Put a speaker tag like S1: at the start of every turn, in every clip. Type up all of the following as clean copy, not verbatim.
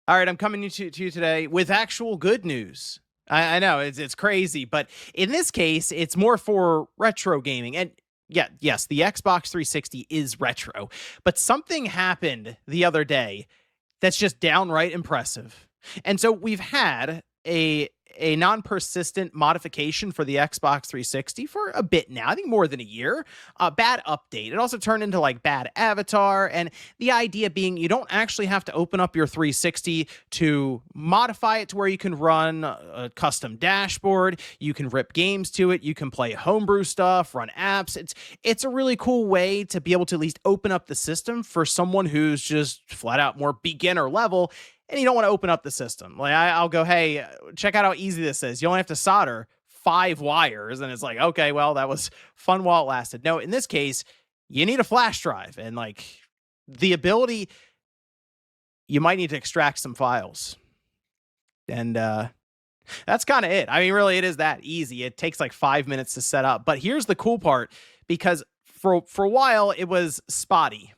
S1: All right, I'm coming to you today with actual good news. I know it's crazy, but in this case, it's more for retro gaming. And yeah, yes, the Xbox 360 is retro, but something happened the other day that's just downright impressive. And so we've had a non-persistent modification for the Xbox 360 for a bit now, I think more than a year. Bad update. It also turned into like bad avatar, and the idea being you don't actually have to open up your 360 to modify it to where you can run a custom dashboard, you can rip games to it, you can play homebrew stuff, run apps. It's a really cool way to be able to at least open up the system for someone who's just flat out more beginner level and you don't want to open up the system. Like I'll go, hey, check out how easy this is. You only have to solder 5 wires. And it's like, okay, well, that was fun while it lasted. No, in this case, you need a flash drive and like the ability, you might need to extract some files. And that's kind of it. I mean, really, it is that easy. It takes like 5 minutes to set up. But here's the cool part, because for a while it was spotty.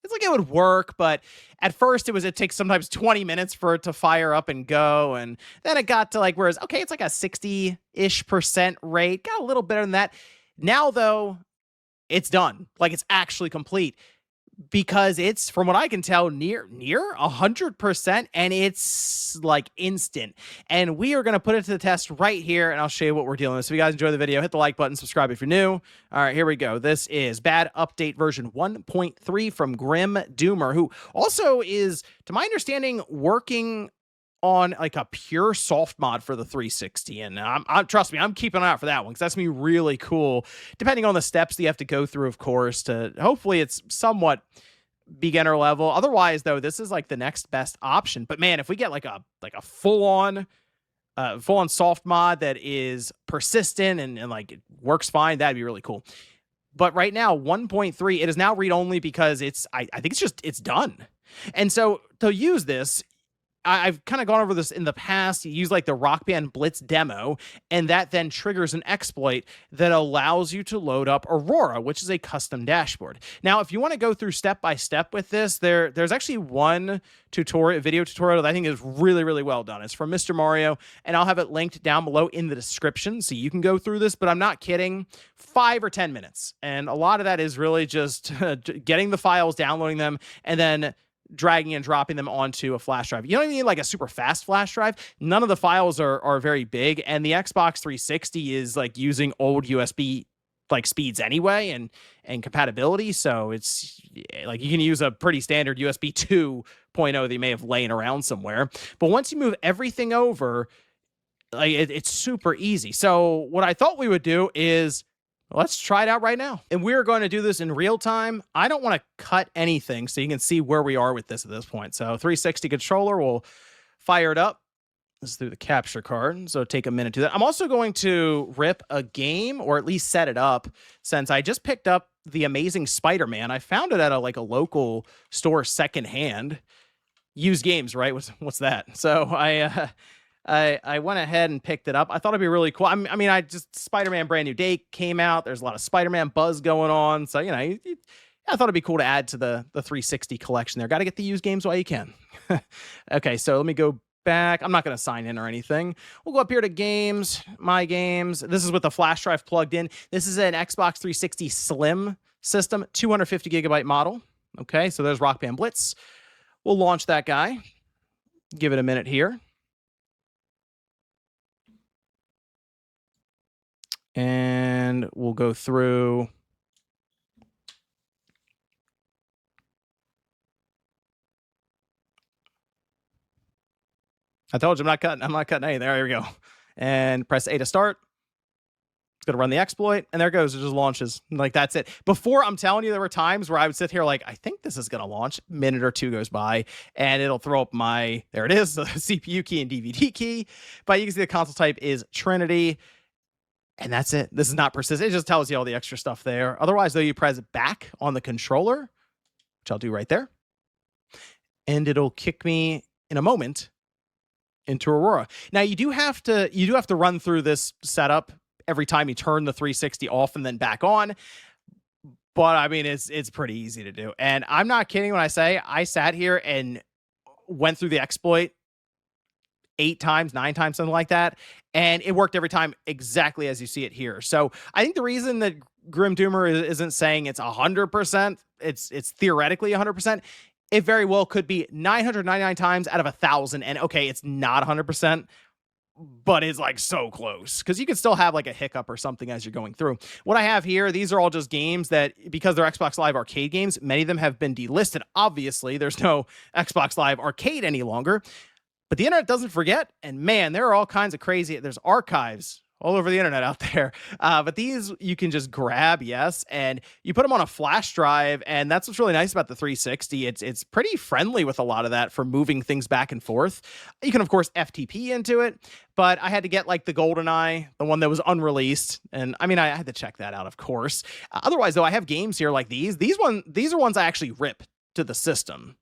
S1: It's like it would work, but at first it takes sometimes 20 minutes for it to fire up and go. And then it got to like, whereas, okay, it's like a 60-ish% rate, got a little better than that. Now, though, it's done. Like it's actually complete because it's, from what I can tell, near 100%, and it's like instant. And we are going to put it to the test right here, and I'll show you what we're dealing with. So if you guys enjoy the video, hit the like button, subscribe if you're new. All right, here we go. This is bad update version 1.3 from Grim Doomer, who also is, to my understanding, working on like a pure soft mod for the 360. And I'm trust me, I'm keeping an eye out for that one because that's gonna be really cool, depending on the steps that you have to go through, of course, to hopefully it's somewhat beginner level. Otherwise, though, this is like the next best option. But man, if we get like a full-on soft mod that is persistent and like it works fine, that'd be really cool. But right now, 1.3, it is now read-only because I think it's done. And so to use this, I've kind of gone over this in the past. You use like the Rock Band Blitz demo, and that then triggers an exploit that allows you to load up Aurora, which is a custom dashboard. Now, if you want to go through step by step with this, there's actually one video tutorial that I think is really, really well done. It's from Mr. Mario, and I'll have it linked down below in the description so you can go through this, but I'm not kidding, 5 or 10 minutes. And a lot of that is really just getting the files, downloading them, and then dragging and dropping them onto a flash drive. You don't even need like a super fast flash drive. None of the files are very big, and the Xbox 360 is like using old USB like speeds anyway and compatibility. So it's like you can use a pretty standard USB 2.0 that you may have laying around somewhere. But once you move everything over, like it's super easy. So what I thought we would do is let's try it out right now. And we're going to do this in real time. I don't want to cut anything so you can see where we are with this at this point. So 360 controller, will fire it up. This is through the capture card, so take a minute to do that. I'm also going to rip a game, or at least set it up, since I just picked up The Amazing Spider-Man. I found it at a local store secondhand. Used games, right? What's that? So I went ahead and picked it up. I thought it'd be really cool. I mean, Spider-Man Brand New Day came out. There's a lot of Spider-Man buzz going on. So, I thought it'd be cool to add to the 360 collection there. Got to get the used games while you can. Okay, so let me go back. I'm not going to sign in or anything. We'll go up here to games, my games. This is with the flash drive plugged in. This is an Xbox 360 Slim system, 250 gigabyte model. Okay, so there's Rock Band Blitz. We'll launch that guy. Give it a minute here. And we'll go through. I told you I'm not cutting anything. There we go. And press A to start. It's going to run the exploit, and there it goes. It just launches. Like, that's it. Before, I'm telling you, there were times where I would sit here like, I think this is going to launch. A minute or two goes by, and it'll throw up my, there it is, the CPU key and DVD key. But you can see the console type is Trinity, and that's it. This is not persistent. It just tells you all the extra stuff there. Otherwise, though, you press back on the controller, which I'll do right there, and it'll kick me in a moment into Aurora. Now, you do have to run through this setup every time you turn the 360 off and then back on. But I mean, it's pretty easy to do. And I'm not kidding when I say I sat here and went through the exploit 8 times, 9 times, something like that. And it worked every time exactly as you see it here. So I think the reason that Grim Doomer isn't saying it's 100%, it's theoretically 100%. It very well could be 999 times out of 1,000. And okay, it's not 100%. But it's like so close because you could still have like a hiccup or something as you're going through. What I have here, these are all just games that, because they're Xbox Live Arcade games, many of them have been delisted. Obviously, there's no Xbox Live Arcade any longer, but the internet doesn't forget. And man, there are all kinds of crazy, there's archives all over the internet out there. But these you can just grab, yes, and you put them on a flash drive, and that's what's really nice about the 360. It's pretty friendly with a lot of that for moving things back and forth. You can, of course, FTP into it, but I had to get like the GoldenEye, the one that was unreleased, and I mean, I had to check that out, of course. Otherwise, though, I have games here like these. These are ones I actually rip to the system.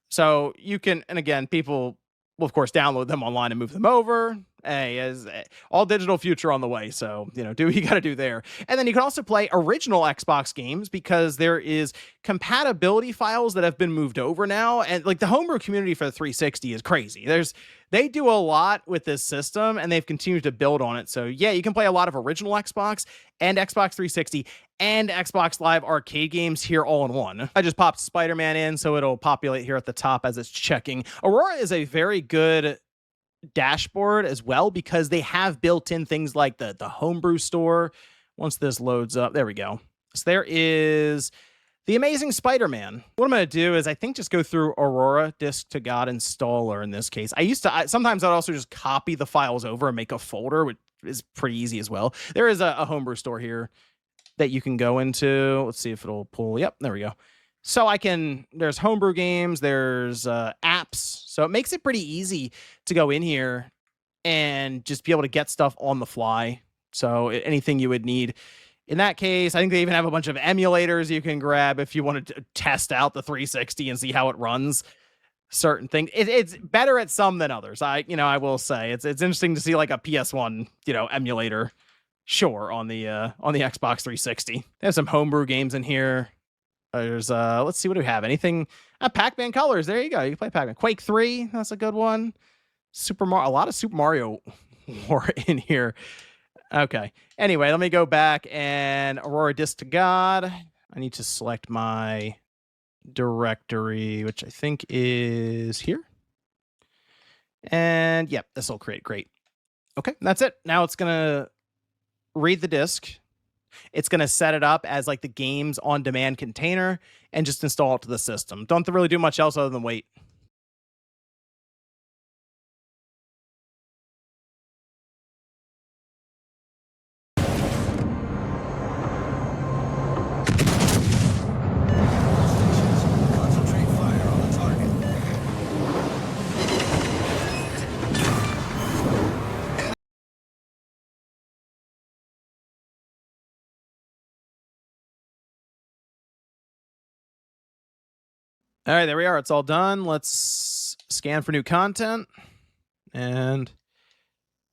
S1: So you can, and again, people will, of course, download them online and move them over. Hey, as all digital future on the way. So, do what you got to do there. And then you can also play original Xbox games because there is compatibility files that have been moved over now. And like the homebrew community for the 360 is crazy. They do a lot with this system and they've continued to build on it. So yeah, you can play a lot of original Xbox and Xbox 360 and Xbox Live Arcade games here all in one. I just popped Spider-Man in, so it'll populate here at the top as it's checking. Aurora is a very good dashboard as well because they have built in things like the homebrew store. Once this loads up, there we go. So there is the Amazing Spider-Man. What I'm going to do is I think just go through Aurora Disk to God Installer in this case. Sometimes I'd also just copy the files over and make a folder, which is pretty easy as well. There is a homebrew store here that you can go into. Let's see if it'll pull. Yep, there we go. So there's homebrew games, there's apps. So it makes it pretty easy to go in here and just be able to get stuff on the fly. So anything you would need. In that case, I think they even have a bunch of emulators you can grab if you want to test out the 360 and see how it runs certain things. It's better at some than others. I will say it's interesting to see like a PS1, emulator. Sure, on the Xbox 360. They have some homebrew games in here. There's let's see, what do we have? Anything? Pac-Man Colors. There you go. You can play Pac-Man. Quake 3. That's a good one. A lot of Super Mario War in here. Okay. Anyway, let me go back and Aurora Disk to God. I need to select my directory, which I think is here. And yep, this will create. Great. Okay, that's it. Now it's gonna read the disk. It's going to set it up as like the games on demand container and just install it to the system. Don't have to really do much else other than wait. All right, there we are. It's all done. Let's scan for new content and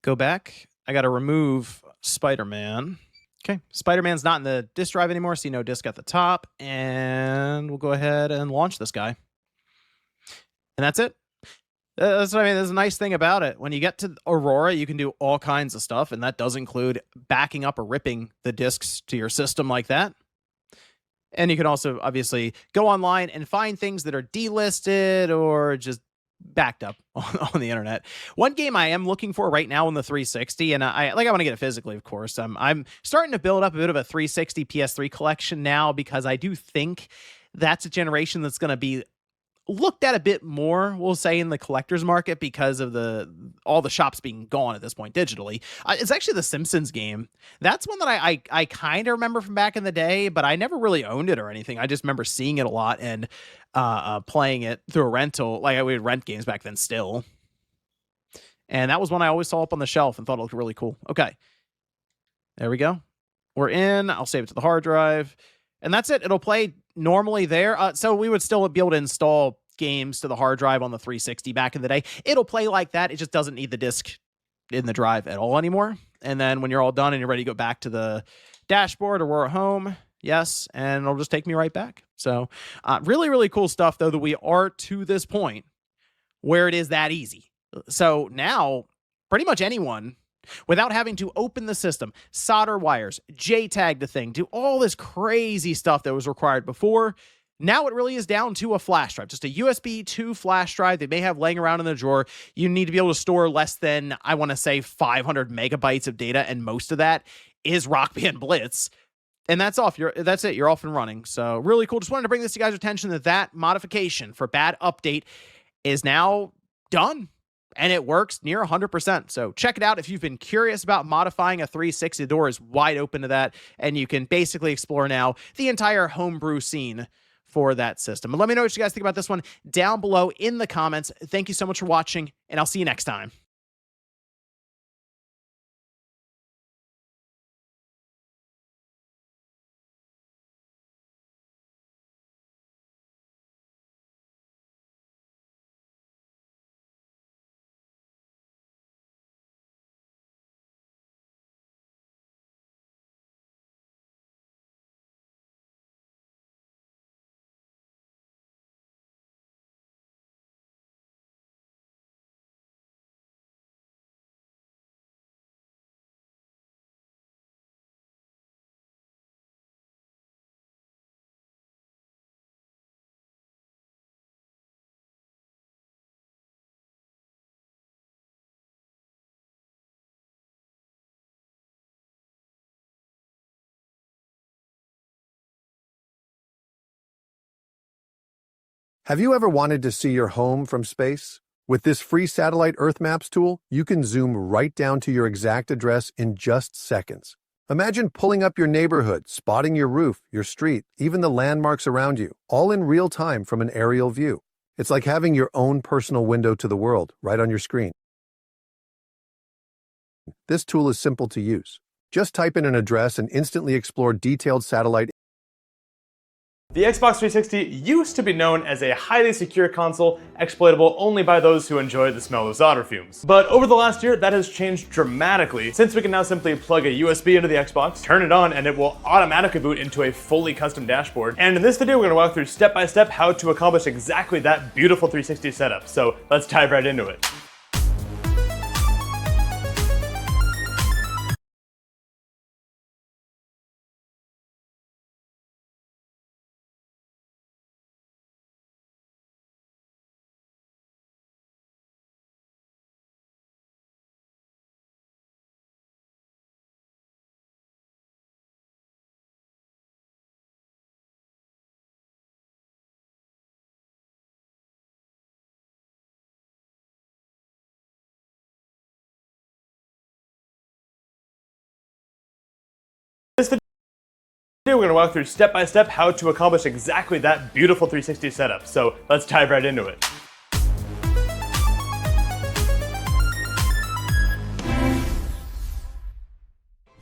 S1: go back. I got to remove Spider-Man. Okay, Spider-Man's not in the disk drive anymore, so no disk at the top. And we'll go ahead and launch this guy. And that's it. That's what I mean. There's a nice thing about it. When you get to Aurora, you can do all kinds of stuff, and that does include backing up or ripping the disks to your system like that. And you can also obviously go online and find things that are delisted or just backed up on the internet. One game I am looking for right now on the 360, and I want to get it physically, of course. I'm starting to build up a bit of a 360 PS3 collection now because I do think that's a generation that's going to be looked at a bit more, we'll say, in the collector's market because of all the shops being gone at this point digitally. It's actually the Simpsons game. That's one that I kind of remember from back in the day, but I never really owned it or anything. I just remember seeing it a lot and playing it through a rental. Like, I would rent games back then still. And that was one I always saw up on the shelf and thought it looked really cool. Okay. There we go. We're in. I'll save it to the hard drive. And that's it. It'll play normally there. So we would still be able to install games to the hard drive on the 360 back in the day. It'll play like that. It just doesn't need the disc in the drive at all anymore. And then when you're all done and you're ready to go back to the dashboard or we're at home, yes, and it'll just take me right back. So really, really cool stuff, though, that we are to this point where it is that easy. So now pretty much anyone, without having to open the system, solder wires, JTAG the thing, do all this crazy stuff that was required before. Now it really is down to a flash drive, just a USB 2 flash drive they may have laying around in the drawer. You need to be able to store less than, I want to say, 500 megabytes of data, and most of that is Rock Band Blitz. And that's off. That's it. You're off and running. So really cool. Just wanted to bring this to you guys' attention that modification for bad update is now done. And it works near 100%. So check it out. If you've been curious about modifying a 360, the door is wide open to that. And you can basically explore now the entire homebrew scene for that system. And let me know what you guys think about this one down below in the comments. Thank you so much for watching, and I'll see you next time.
S2: Have you ever wanted to see your home from space? With this free satellite Earth Maps tool, you can zoom right down to your exact address in just seconds. Imagine pulling up your neighborhood, spotting your roof, your street, even the landmarks around you, all in real time from an aerial view. It's like having your own personal window to the world right on your screen. This tool is simple to use. Just type in an address and instantly explore detailed satellite.
S3: The Xbox 360 used to be known as a highly secure console, exploitable only by those who enjoy the smell of solder fumes. But over the last year, that has changed dramatically, since we can now simply plug a USB into the Xbox, turn it on, and it will automatically boot into a fully custom dashboard. And in this video, we're going to walk through step by step how to accomplish exactly that beautiful 360 setup. So let's dive right into it. This video, we're going to walk through step by step how to accomplish exactly that beautiful 360 setup. So let's dive right into it.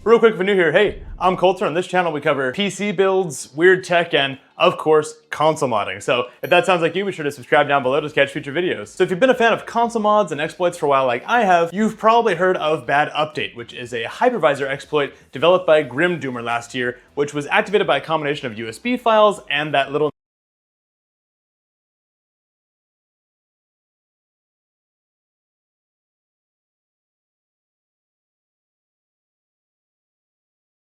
S3: Real quick, if you're new here, hey, I'm Coulter. On this channel, we cover PC builds, weird tech, and of course, console modding. So if that sounds like you, be sure to subscribe down below to catch future videos. So if you've been a fan of console mods and exploits for a while like I have, you've probably heard of Bad Update, which is a hypervisor exploit developed by Grimdoomer last year, which was activated by a combination of USB files and that little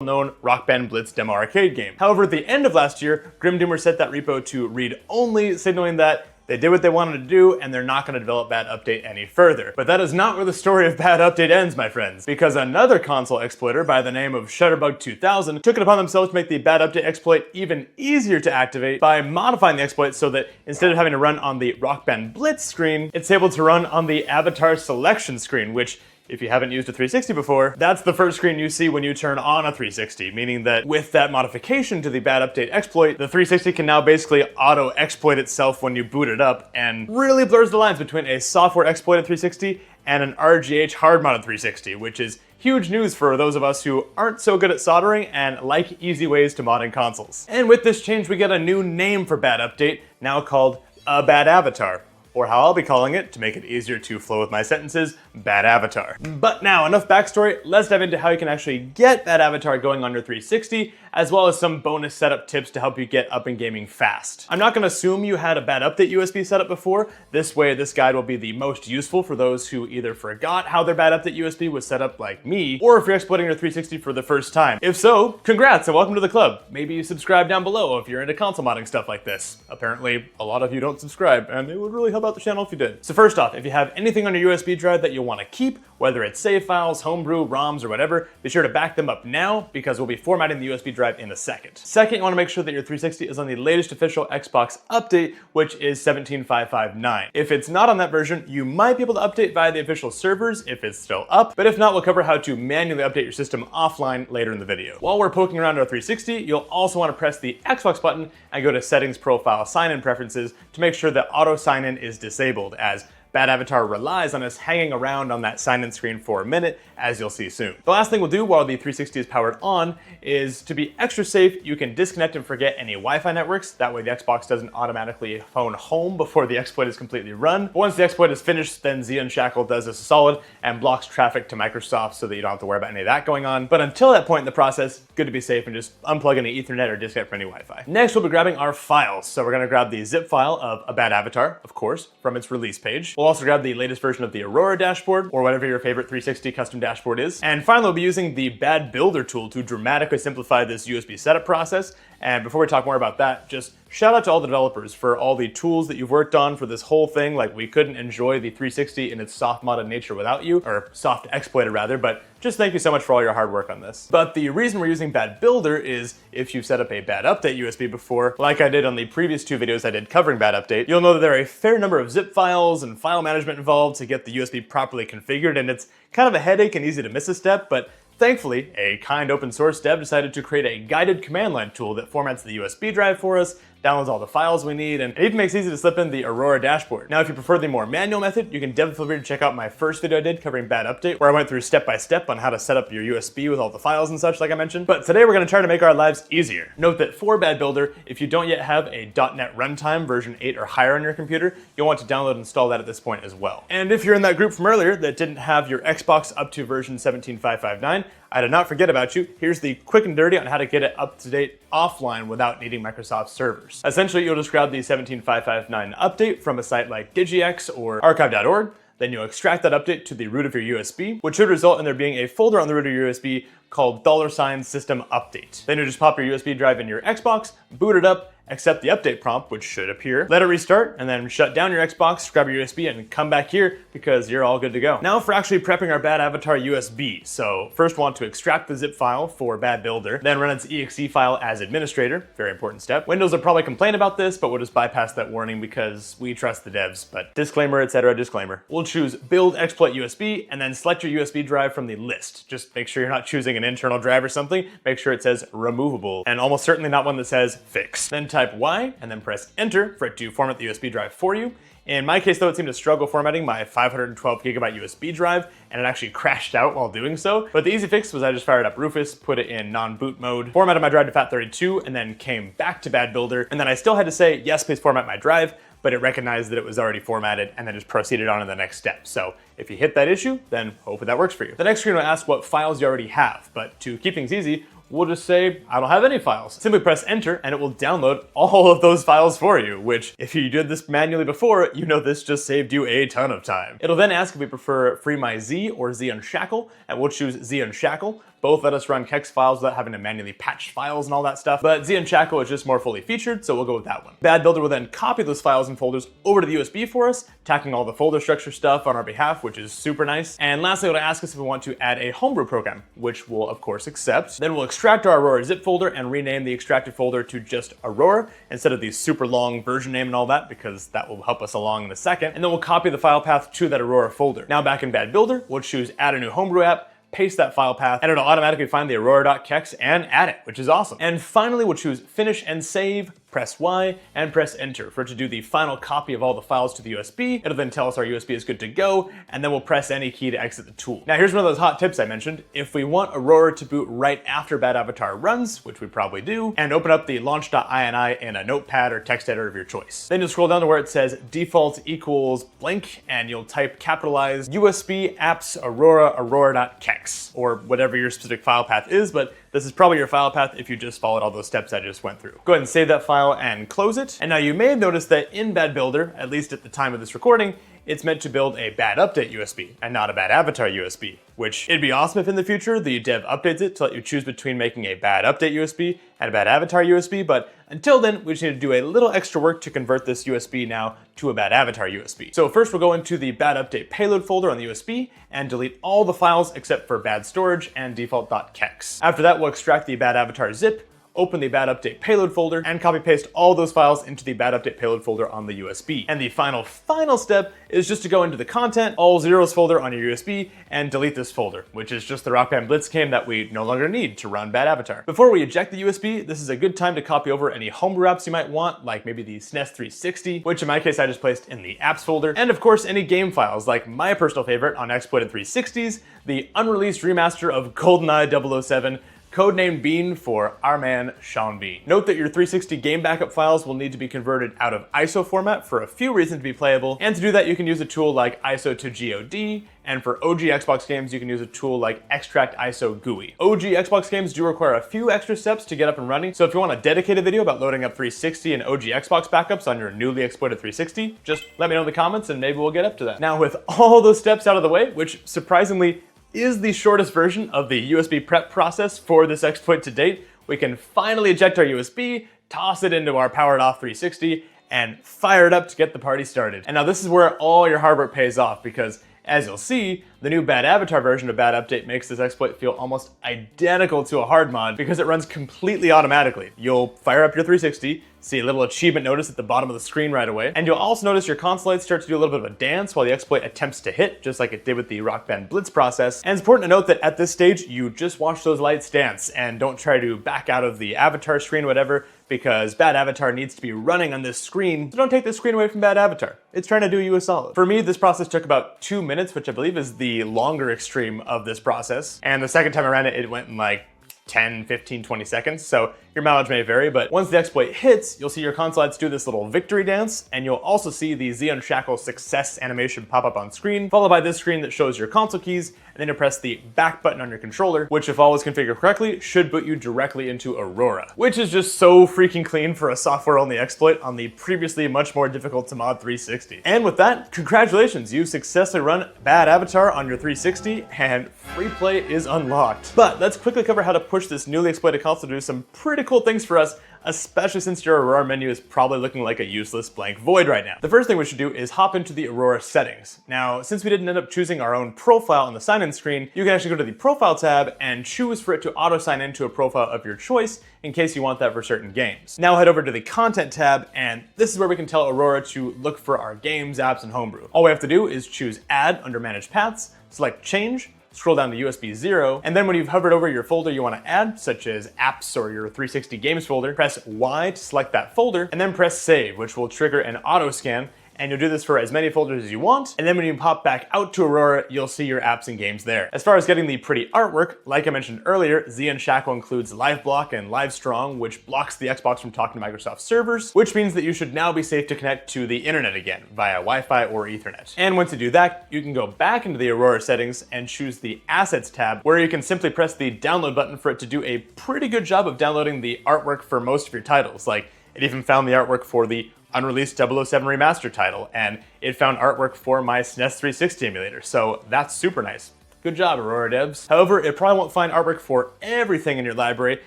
S3: known Rock Band Blitz demo arcade game. However, at the end of last year, Grimdoomer set that repo to read only, signaling that They did what they wanted to do, and they're not going to develop Bad Update any further. But that is not where the story of Bad Update ends, my friends, because another console exploiter by the name of Shutterbug 2000 took it upon themselves to make the Bad Update exploit even easier to activate by modifying the exploit so that instead of having to run on the Rock Band Blitz screen, it's able to run on the Avatar Selection screen, which, if you haven't used a 360 before, that's the first screen you see when you turn on a 360, meaning that with that modification to the Bad Update exploit, the 360 can now basically auto-exploit itself when you boot it up and really blurs the lines between a software-exploited 360 and an RGH hard-modded 360, which is huge news for those of us who aren't so good at soldering and like easy ways to modding consoles. And with this change, we get a new name for Bad Update, now called a Bad Avatar. Or how I'll be calling it, to make it easier to flow with my sentences, Bad Avatar. But now, enough backstory, let's dive into how you can actually get Bad Avatar going on your 360, as well as some bonus setup tips to help you get up in gaming fast. I'm not gonna assume you had a Bad Update USB setup before. This way, this guide will be the most useful for those who either forgot how their Bad Update USB was set up like me, or if you're exploiting your 360 for the first time. If so, congrats and welcome to the club. Maybe you subscribe down below if you're into console modding stuff like this. Apparently, a lot of you don't subscribe, and it would really help out the channel if you did. So first off, if you have anything on your USB drive that you'll want to keep, whether it's save files, homebrew, ROMs, or whatever, be sure to back them up now because we'll be formatting the USB drive in a second. Second, you want to make sure that your 360 is on the latest official Xbox update, which is 17.559. If it's not on that version, you might be able to update via the official servers if it's still up, but if not, we'll cover how to manually update your system offline later in the video. While we're poking around our 360, you'll also want to press the Xbox button and go to Settings, Profile, Sign-In Preferences to make sure that Auto Sign-In is disabled, as Bad Avatar relies on us hanging around on that sign-in screen for a minute, as you'll see soon. The last thing we'll do while the 360 is powered on is, to be extra safe, you can disconnect and forget any Wi-Fi networks. That way the Xbox doesn't automatically phone home before the exploit is completely run. But once the exploit is finished, then Unshackle does us a solid and blocks traffic to Microsoft so that you don't have to worry about any of that going on. But until that point in the process, good to be safe and just unplug any Ethernet or disconnect from any Wi-Fi. Next, we'll be grabbing our files. So we're gonna grab the zip file of a Bad Avatar, of course, from its release page. We'll also grab the latest version of the Aurora dashboard, or whatever your favorite 360 custom dashboard is. And finally, we'll be using the Bad Builder tool to dramatically simplify this USB setup process. And before we talk more about that, just shout out to all the developers for all the tools that you've worked on for this whole thing. Like, we couldn't enjoy the 360 in its soft modded nature without you, or soft exploited rather, but just thank you so much for all your hard work on this. But the reason we're using Bad Builder is if you've set up a Bad Update USB before, like I did on the previous two videos I did covering Bad Update, you'll know that there are a fair number of zip files and file management involved to get the USB properly configured, and it's kind of a headache and easy to miss a step, but thankfully, a kind open source dev decided to create a guided command line tool that formats the USB drive for us, downloads all the files we need, and it even makes it easy to slip in the Aurora dashboard. Now, if you prefer the more manual method, you can definitely feel free to check out my first video I did covering Bad Update, where I went through step by step on how to set up your USB with all the files and such, like I mentioned. But today we're going to try to make our lives easier. Note that for Bad Builder, if you don't yet have a .NET Runtime version 8 or higher on your computer, you'll want to download and install that at this point as well. And if you're in that group from earlier that didn't have your Xbox up to version 17.559, I did not forget about you. Here's the quick and dirty on how to get it up to date offline without needing Microsoft servers. Essentially, you'll just grab the 17.559 update from a site like DigiX or archive.org. Then you'll extract that update to the root of your USB, which should result in there being a folder on the root of your USB called $system update. Then you'll just pop your USB drive in your Xbox, boot it up, accept the update prompt, which should appear, let it restart, and then shut down your Xbox, grab your USB, and come back here because you're all good to go. Now for actually prepping our Bad Avatar USB. So first want to extract the zip file for Bad Builder, then run its exe file as administrator, very important step. Windows will probably complain about this, but we'll just bypass that warning because we trust the devs, but disclaimer, etc., disclaimer. We'll choose build exploit USB, and then select your USB drive from the list. Just make sure you're not choosing an internal drive or something. Make sure it says removable, and almost certainly not one that says fix. Then type Y and then press enter for it to format the USB drive for you. In my case though, it seemed to struggle formatting my 512 gigabyte USB drive, and it actually crashed out while doing so. But the easy fix was I just fired up Rufus, put it in non-boot mode, formatted my drive to FAT32, and then came back to Bad Builder. And then I still had to say, yes, please format my drive, but it recognized that it was already formatted and then just proceeded on to the next step. So if you hit that issue, then hopefully that works for you. The next screen will ask what files you already have, but to keep things easy, we'll just say, I don't have any files. Simply press enter and it will download all of those files for you, which if you did this manually before, you know this just saved you a ton of time. It'll then ask if we prefer FreeMyZ or Unshackle, and we'll choose Unshackle. both let us run kex files without having to manually patch files and all that stuff, but Xeon Shackle is just more fully featured, so we'll go with that one. Bad Builder will then copy those files and folders over to the USB for us, tacking all the folder structure stuff on our behalf, which is super nice. And lastly, it'll ask us if we want to add a homebrew program, which we'll of course accept. Then we'll extract our Aurora zip folder and rename the extracted folder to just Aurora instead of the super long version name and all that, because that will help us along in a second. And then we'll copy the file path to that Aurora folder. Now back in Bad Builder, we'll choose add a new homebrew app, paste that file path, and it'll automatically find the aurora.kex and add it, which is awesome. And finally, we'll choose finish and save, press Y, and press enter for it to do the final copy of all the files to the USB. It'll then tell us our USB is good to go, and then we'll press any key to exit the tool. Now here's one of those hot tips I mentioned. If we want Aurora to boot right after Bad Avatar runs, which we probably do, and open up the launch.ini in a notepad or text editor of your choice. Then you'll scroll down to where it says default equals blank, and you'll type capitalized USB apps aurora.kex, or whatever your specific file path is, but this is probably your file path if you just followed all those steps I just went through. Go ahead and save that file and close it. And now you may have noticed that in Bad Builder, at least at the time of this recording, it's meant to build a Bad Update USB and not a Bad Avatar USB, which it'd be awesome if in the future the dev updates it to let you choose between making a Bad Update USB and a Bad Avatar USB, but until then, we just need to do a little extra work to convert this USB now to a Bad Avatar USB. So first we'll go into the Bad Update payload folder on the USB and delete all the files except for bad storage and default.kex. After that, we'll extract the Bad Avatar zip, open the Bad Update payload folder, and copy paste all those files into the Bad Update payload folder on the USB. And the final step is just to go into the content, all zeros folder on your USB, and delete this folder, which is just the Rock Band Blitz game that we no longer need to run Bad Avatar. Before we eject the USB, this is a good time to copy over any homebrew apps you might want, like maybe the SNES 360, which in my case I just placed in the apps folder, and of course any game files, like my personal favorite on exploited 360s, the unreleased remaster of GoldenEye 007, codenamed Bean for our man Sean Bean. Note that your 360 game backup files will need to be converted out of ISO format for a few reasons to be playable, and to do that you can use a tool like ISO to GOD, and for OG Xbox games you can use a tool like Extract ISO GUI. OG Xbox games do require a few extra steps to get up and running, so if you want a dedicated video about loading up 360 and OG Xbox backups on your newly exploited 360, just let me know in the comments and maybe we'll get up to that. Now with all those steps out of the way, which surprisingly is the shortest version of the USB prep process for this exploit to date, we can finally eject our USB, toss it into our powered off 360, and fire it up to get the party started. And now this is where all your hard work pays off, because as you'll see, the new Bad Avatar version of Bad Update makes this exploit feel almost identical to a hard mod because it runs completely automatically. You'll fire up your 360, see a little achievement notice at the bottom of the screen right away, and you'll also notice your console lights start to do a little bit of a dance while the exploit attempts to hit, just like it did with the Rock Band Blitz process. And it's important to note that at this stage, you just watch those lights dance and don't try to back out of the avatar screen or whatever, because Bad Avatar needs to be running on this screen, so don't take this screen away from Bad Avatar. It's trying to do you a solid. For me, this process took about 2 minutes, which I believe is the longer extreme of this process. And the second time I ran it, it went in like 10, 15, 20 seconds, so your mileage may vary, but once the exploit hits, you'll see your console lights do this little victory dance, and you'll also see the Xeon Shackle success animation pop up on screen, followed by this screen that shows your console keys, and then you press the back button on your controller, which if all is configured correctly, should boot you directly into Aurora, which is just so freaking clean for a software-only exploit on the previously much more difficult to mod 360. And with that, congratulations, you successfully run Bad Avatar on your 360, and free play is unlocked. But let's quickly cover how to push this newly exploited console to do some pretty cool things for us, especially since your Aurora menu is probably looking like a useless blank void right now. The first thing we should do is hop into the Aurora settings. Now, since we didn't end up choosing our own profile on the sign-in screen, you can actually go to the profile tab and choose for it to auto sign into a profile of your choice in case you want that for certain games. Now head over to the content tab, and this is where we can tell Aurora to look for our games, apps, and homebrew. All we have to do is choose add under manage paths, select change, scroll down to USB 0, and then when you've hovered over your folder you want to add, such as apps or your 360 games folder, press Y to select that folder, and then press save, which will trigger an auto scan. And you'll do this for as many folders as you want, and then when you pop back out to Aurora, you'll see your apps and games there. As far as getting the pretty artwork, like I mentioned earlier, Xeon Shackle includes LiveBlock and LiveStrong, which blocks the Xbox from talking to Microsoft servers, which means that you should now be safe to connect to the internet again, via Wi-Fi or Ethernet. And once you do that, you can go back into the Aurora settings and choose the Assets tab, where you can simply press the download button for it to do a pretty good job of downloading the artwork for most of your titles. Like, it even found the artwork for the unreleased 007 remaster title, and it found artwork for my SNES 360 emulator, so that's super nice. Good job, Aurora devs. However, it probably won't find artwork for everything in your library,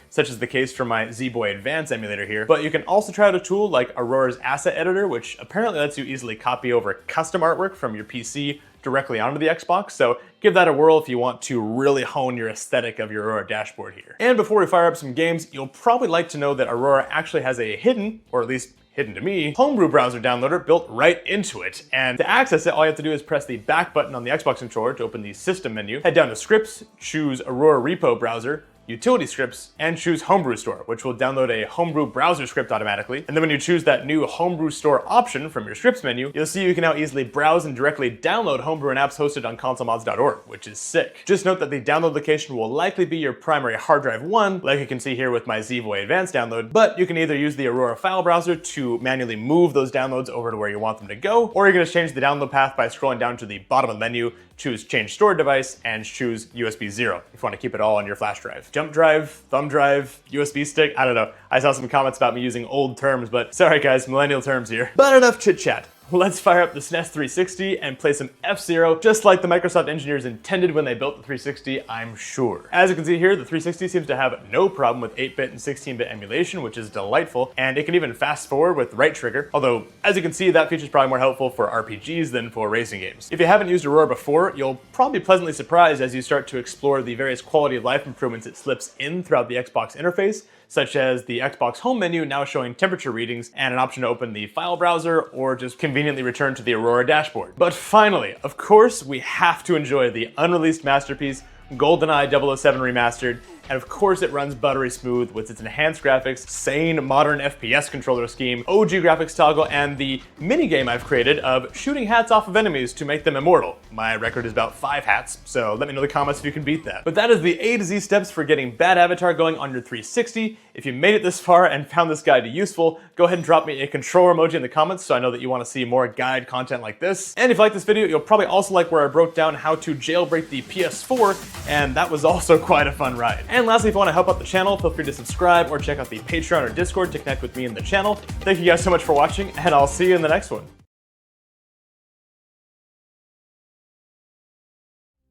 S3: such as the case for my Z-Boy Advance emulator here, but you can also try out a tool like Aurora's Asset Editor, which apparently lets you easily copy over custom artwork from your PC directly onto the Xbox, so give that a whirl if you want to really hone your aesthetic of your Aurora dashboard here. And before we fire up some games, you'll probably like to know that Aurora actually has a hidden, or at least hidden to me, homebrew browser downloader built right into it. And to access it, all you have to do is press the back button on the Xbox controller to open the system menu, head down to scripts, choose Aurora Repo Browser, utility scripts, and choose Homebrew Store, which will download a homebrew browser script automatically. And then when you choose that new Homebrew Store option from your scripts menu, you'll see you can now easily browse and directly download homebrew and apps hosted on consolemods.org, which is sick. Just note that the download location will likely be your primary hard drive 1, like you can see here with my Z-Boy Advanced download, but you can either use the Aurora file browser to manually move those downloads over to where you want them to go, or you can just change the download path by scrolling down to the bottom of the menu, choose Change Storage Device, and choose USB 0 if you want to keep it all on your flash drive. Jump drive, thumb drive, USB stick, I don't know. I saw some comments about me using old terms, but sorry guys, millennial terms here. But enough chit chat. Let's fire up the SNES 360 and play some F-Zero, just like the Microsoft engineers intended when they built the 360, I'm sure. As you can see here, the 360 seems to have no problem with 8-bit and 16-bit emulation, which is delightful, and it can even fast forward with right trigger, although, as you can see, that feature is probably more helpful for RPGs than for racing games. If you haven't used Aurora before, you'll probably be pleasantly surprised as you start to explore the various quality of life improvements it slips in throughout the Xbox interface, such as the Xbox home menu now showing temperature readings and an option to open the file browser or just conveniently return to the Aurora dashboard. But finally, of course, we have to enjoy the unreleased masterpiece, GoldenEye 007 Remastered, and of course it runs buttery smooth with its enhanced graphics, sane modern FPS controller scheme, OG graphics toggle, and the minigame I've created of shooting hats off of enemies to make them immortal. My record is about 5 hats, so let me know in the comments if you can beat that. But that is the A to Z steps for getting Bad Avatar going on your 360. If you made it this far and found this guide useful, go ahead and drop me a controller emoji in the comments so I know that you want to see more guide content like this. And if you like this video, you'll probably also like where I broke down how to jailbreak the PS4, and that was also quite a fun ride. And lastly, if you want to help out the channel, feel free to subscribe or check out the Patreon or Discord to connect with me in the channel. Thank you guys so much for watching, and I'll see you in the next one.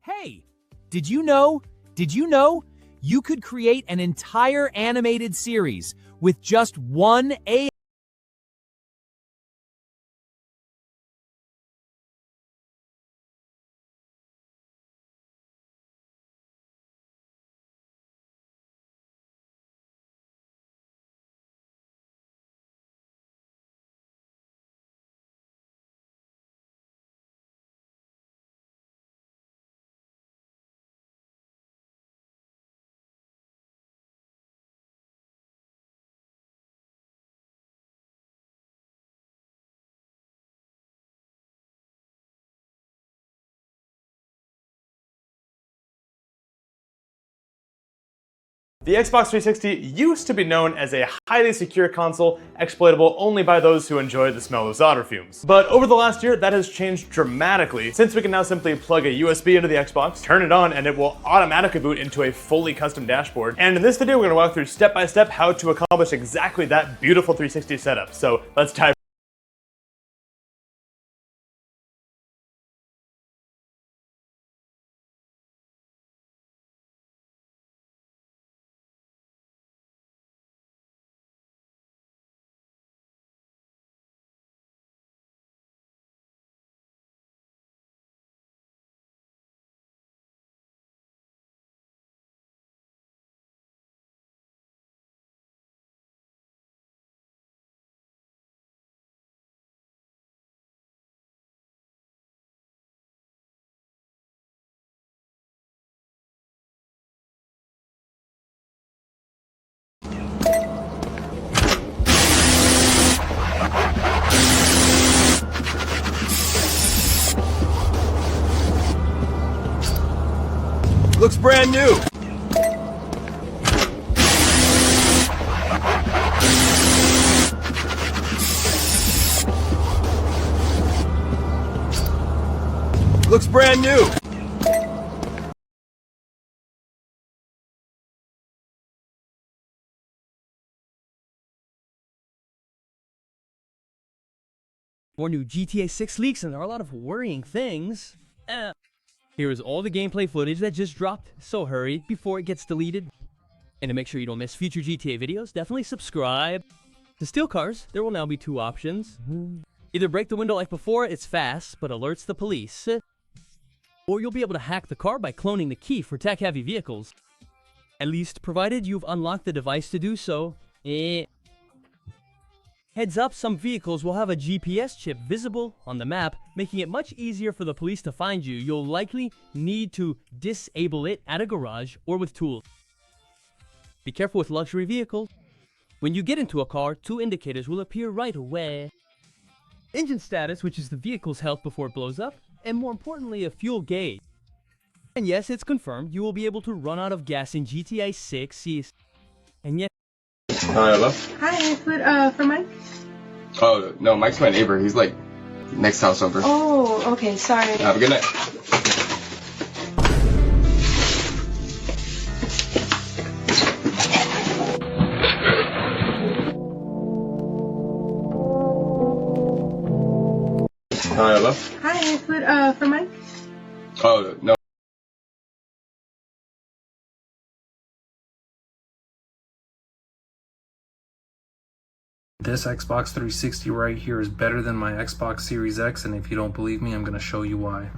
S4: Hey, did you know you could create an entire animated series with just one AI
S3: The Xbox 360 used to be known as a highly secure console, exploitable only by those who enjoy the smell of solder fumes. But over the last year, that has changed dramatically, since we can now simply plug a USB into the Xbox, turn it on, and it will automatically boot into a fully custom dashboard. And in this video, we're going to walk through step by step how to accomplish exactly that beautiful 360 setup. So let's dive
S5: Looks brand new. Looks brand new.
S6: More new GTA 6 leaks, and there are a lot of worrying things. Here is all the gameplay footage that just dropped, so hurry before it gets deleted. And to make sure you don't miss future GTA videos, definitely subscribe. To steal cars, there will now be two options. Either break the window like before, it's fast, but alerts the police. Or you'll be able to hack the car by cloning the key for tech-heavy vehicles. At least, provided you've unlocked the device to do so. Heads up, some vehicles will have a GPS chip visible on the map, making it much easier for the police to find you. You'll likely need to disable it at a garage or with tools. Be careful with luxury vehicles. When you get into a car, two indicators will appear right away. Engine status, which is the vehicle's health before it blows up, and more importantly, a fuel gauge. And yes, it's confirmed, you will be able to run out of gas in GTA 6. And yet...
S7: Hi, hello?
S8: Hi, for Mike?
S7: Oh, no, Mike's my neighbor. He's like next house over.
S8: Oh, okay, sorry.
S7: Have a good night. Hi, hello?
S8: Hi, for Mike?
S7: Oh, no.
S9: This Xbox 360 right here is better than my Xbox Series X, and if you don't believe me, I'm going to show you why.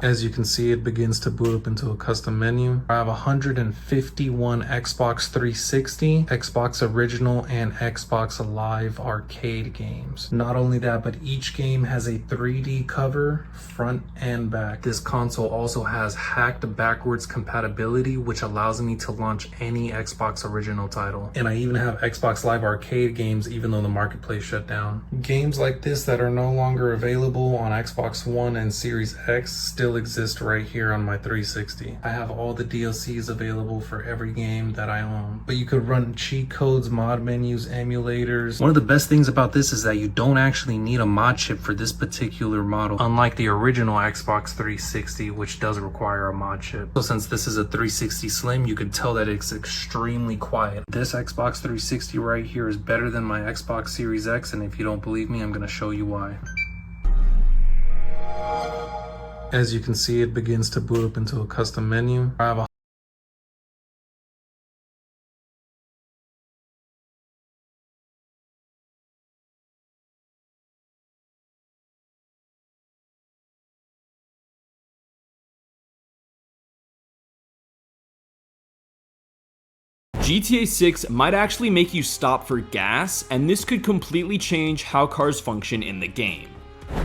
S9: As you can see, it begins to boot up into a custom menu. I have 151 Xbox 360, Xbox Original, and Xbox Live arcade games. Not only that, but each game has a 3D cover, front and back. This console also has hacked backwards compatibility, which allows me to launch any Xbox Original title. And I even have Xbox Live arcade games, even though the marketplace shut down. Games like this that are no longer available on Xbox One and Series X still exist right here on my 360. I have all the DLCs available for every game that I own. But you could run cheat codes, mod menus, emulators. One of the best things about this is that you don't actually need a mod chip for this particular model, unlike the original Xbox 360, which does require a mod chip. So since this is a 360 Slim, you can tell that it's extremely quiet. This Xbox 360 right here is better than my Xbox Series X, and if you don't believe me, I'm going to show you why. As you can see, it begins to boot up into a custom menu. I have a
S10: GTA 6 might actually make you stop for gas, and this could completely change how cars function in the game.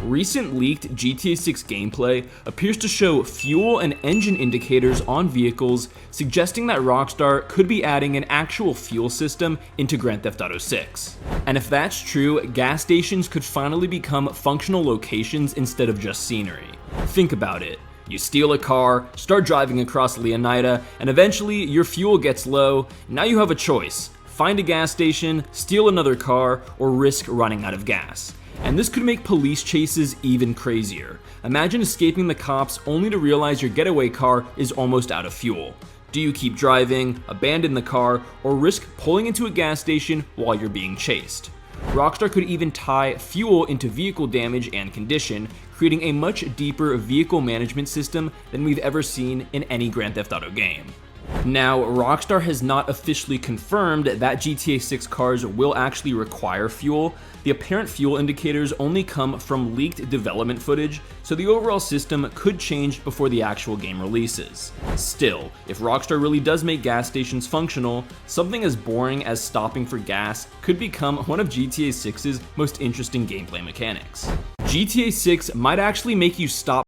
S10: Recent leaked GTA 6 gameplay appears to show fuel and engine indicators on vehicles, suggesting that Rockstar could be adding an actual fuel system into Grand Theft Auto 6. And if that's true, gas stations could finally become functional locations instead of just scenery. Think about it. You steal a car, start driving across Leonida, and eventually your fuel gets low. Now you have a choice: find a gas station, steal another car, or risk running out of gas. And this could make police chases even crazier. Imagine escaping the cops only to realize your getaway car is almost out of fuel. Do you keep driving, abandon the car, or risk pulling into a gas station while you're being chased? Rockstar could even tie fuel into vehicle damage and condition, creating a much deeper vehicle management system than we've ever seen in any Grand Theft Auto game. Now, Rockstar has not officially confirmed that GTA 6 cars will actually require fuel. The apparent fuel indicators only come from leaked development footage, so the overall system could change before the actual game releases. Still, if Rockstar really does make gas stations functional, something as boring as stopping for gas could become one of GTA 6's most interesting gameplay mechanics. GTA 6 might actually make you stop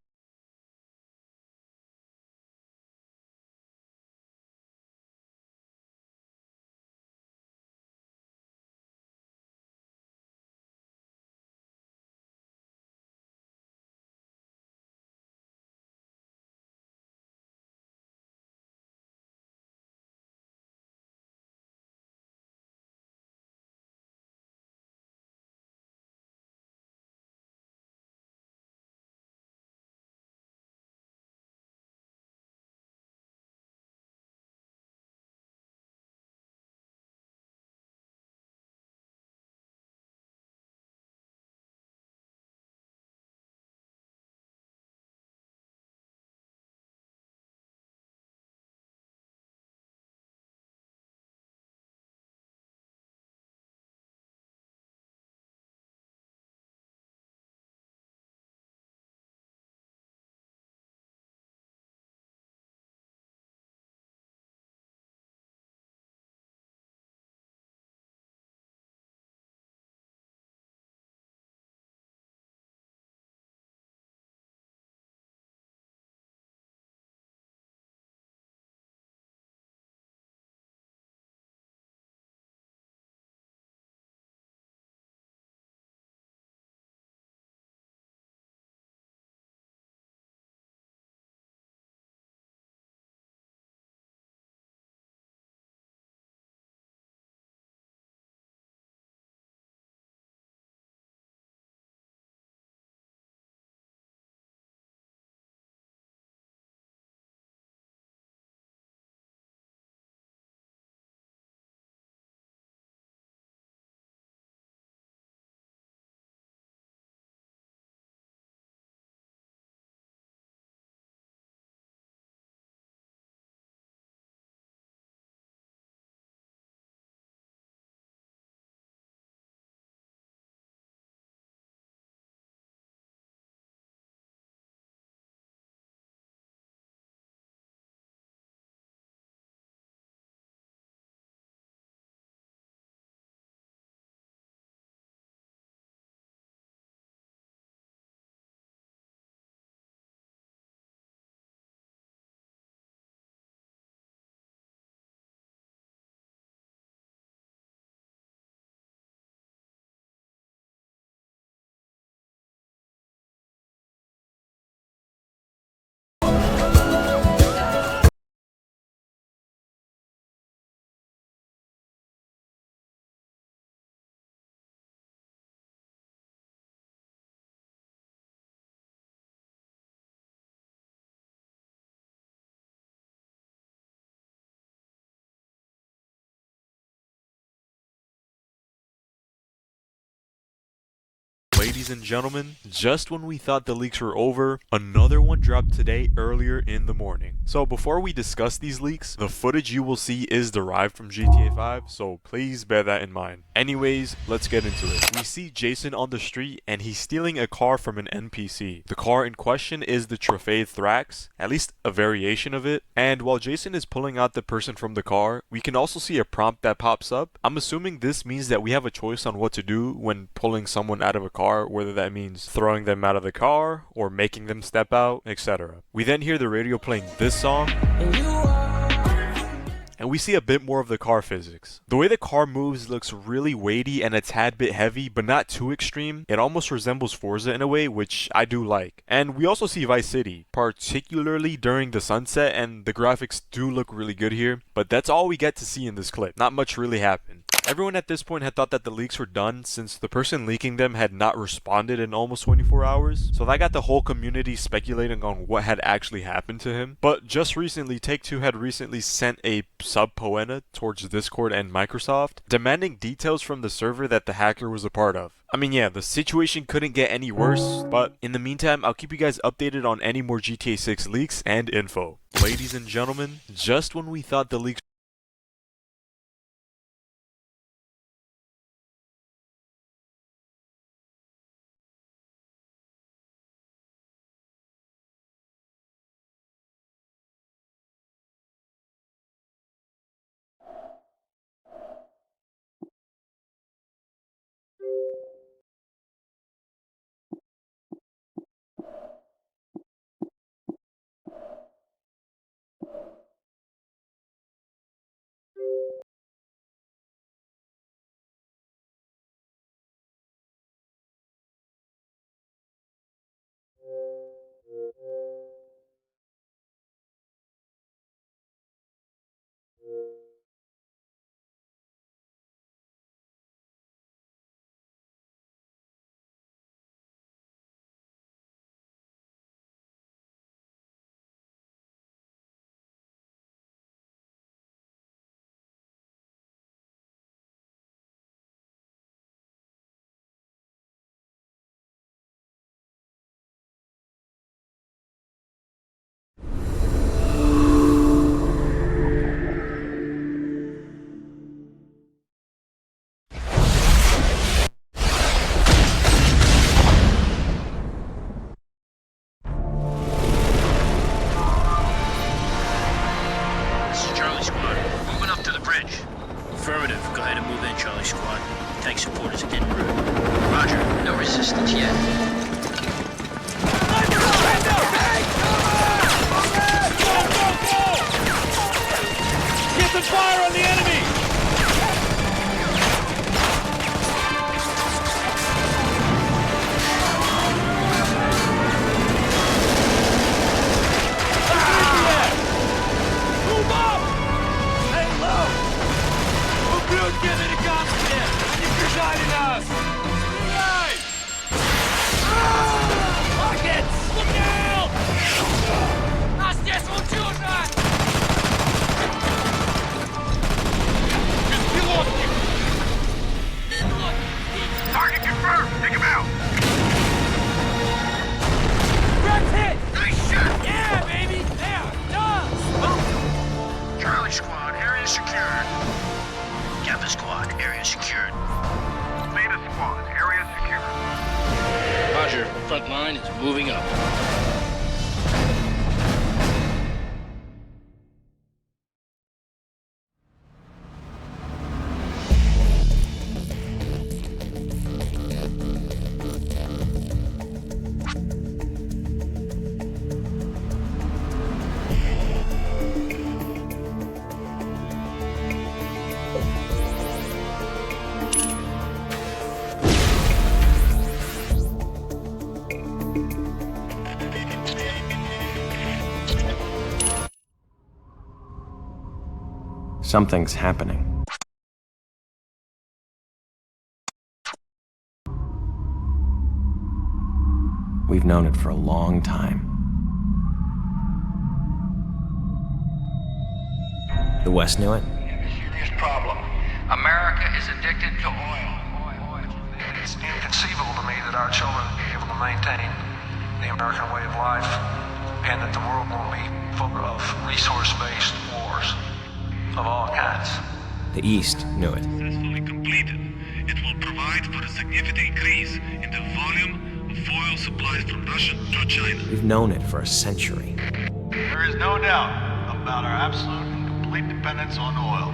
S11: Ladies and gentlemen, just when we thought the leaks were over, another one dropped today earlier in the morning. So before we discuss these leaks, the footage you will see is derived from GTA 5, so please bear that in mind. Anyways, let's get into it. We see Jason on the street and he's stealing a car from an NPC. The car in question is the Trofeo Thrax, at least a variation of it. And while Jason is pulling out the person from the car, we can also see a prompt that pops up. I'm assuming this means that we have a choice on what to do when pulling someone out of a car, whether that means throwing them out of the car or making them step out, etc. We then hear the radio playing this song, and we see a bit more of the car physics. The way the car moves looks really weighty and a tad bit heavy, but not too extreme. It almost resembles Forza in a way, which I do like. And we also see Vice City, particularly during the sunset, and the graphics do look really good here. But that's all we get to see in this clip. Not much really happened. Everyone at this point had thought that the leaks were done since the person leaking them had not responded in almost 24 hours. So that got the whole community speculating on what had actually happened to him. But just recently, Take-Two had recently sent a subpoena towards Discord and Microsoft, demanding details from the server that the hacker was a part of. I mean, yeah, the situation couldn't get any worse, but in the meantime, I'll keep you guys updated on any more GTA 6 leaks and info. Ladies and gentlemen, just when we thought the leaks
S12: Affirmative. Go ahead and move in, Charlie Squad. Tank support is en route. Roger. No resistance yet.
S5: Get some fire on the enemy! Move up! Hey, low! Убьют американские! Они бежали нас! Стреляй! Rockets! Look out! Нас здесь утюжат! Беспилотник! Target confirmed! Take him out! Red hit! Nice shot! Yeah, baby! There! Done!
S12: Charlie Squad, area secured. Kappa Squad, area secured.
S13: Beta Squad, area secured.
S12: Roger, front line is moving up.
S14: Something's happening. We've known it for a long time. The West knew it?
S15: Serious problem. America is addicted to oil.
S13: It's inconceivable to me that our children will be able to maintain the American way of life and that the world will be full of resource-based wars of all kinds.
S14: The East knew it.
S15: Successfully completed, it will provide for a significant increase in the volume of oil supplies from Russia to China.
S14: We've known it for a century.
S16: There is no doubt about our absolute and complete dependence on oil.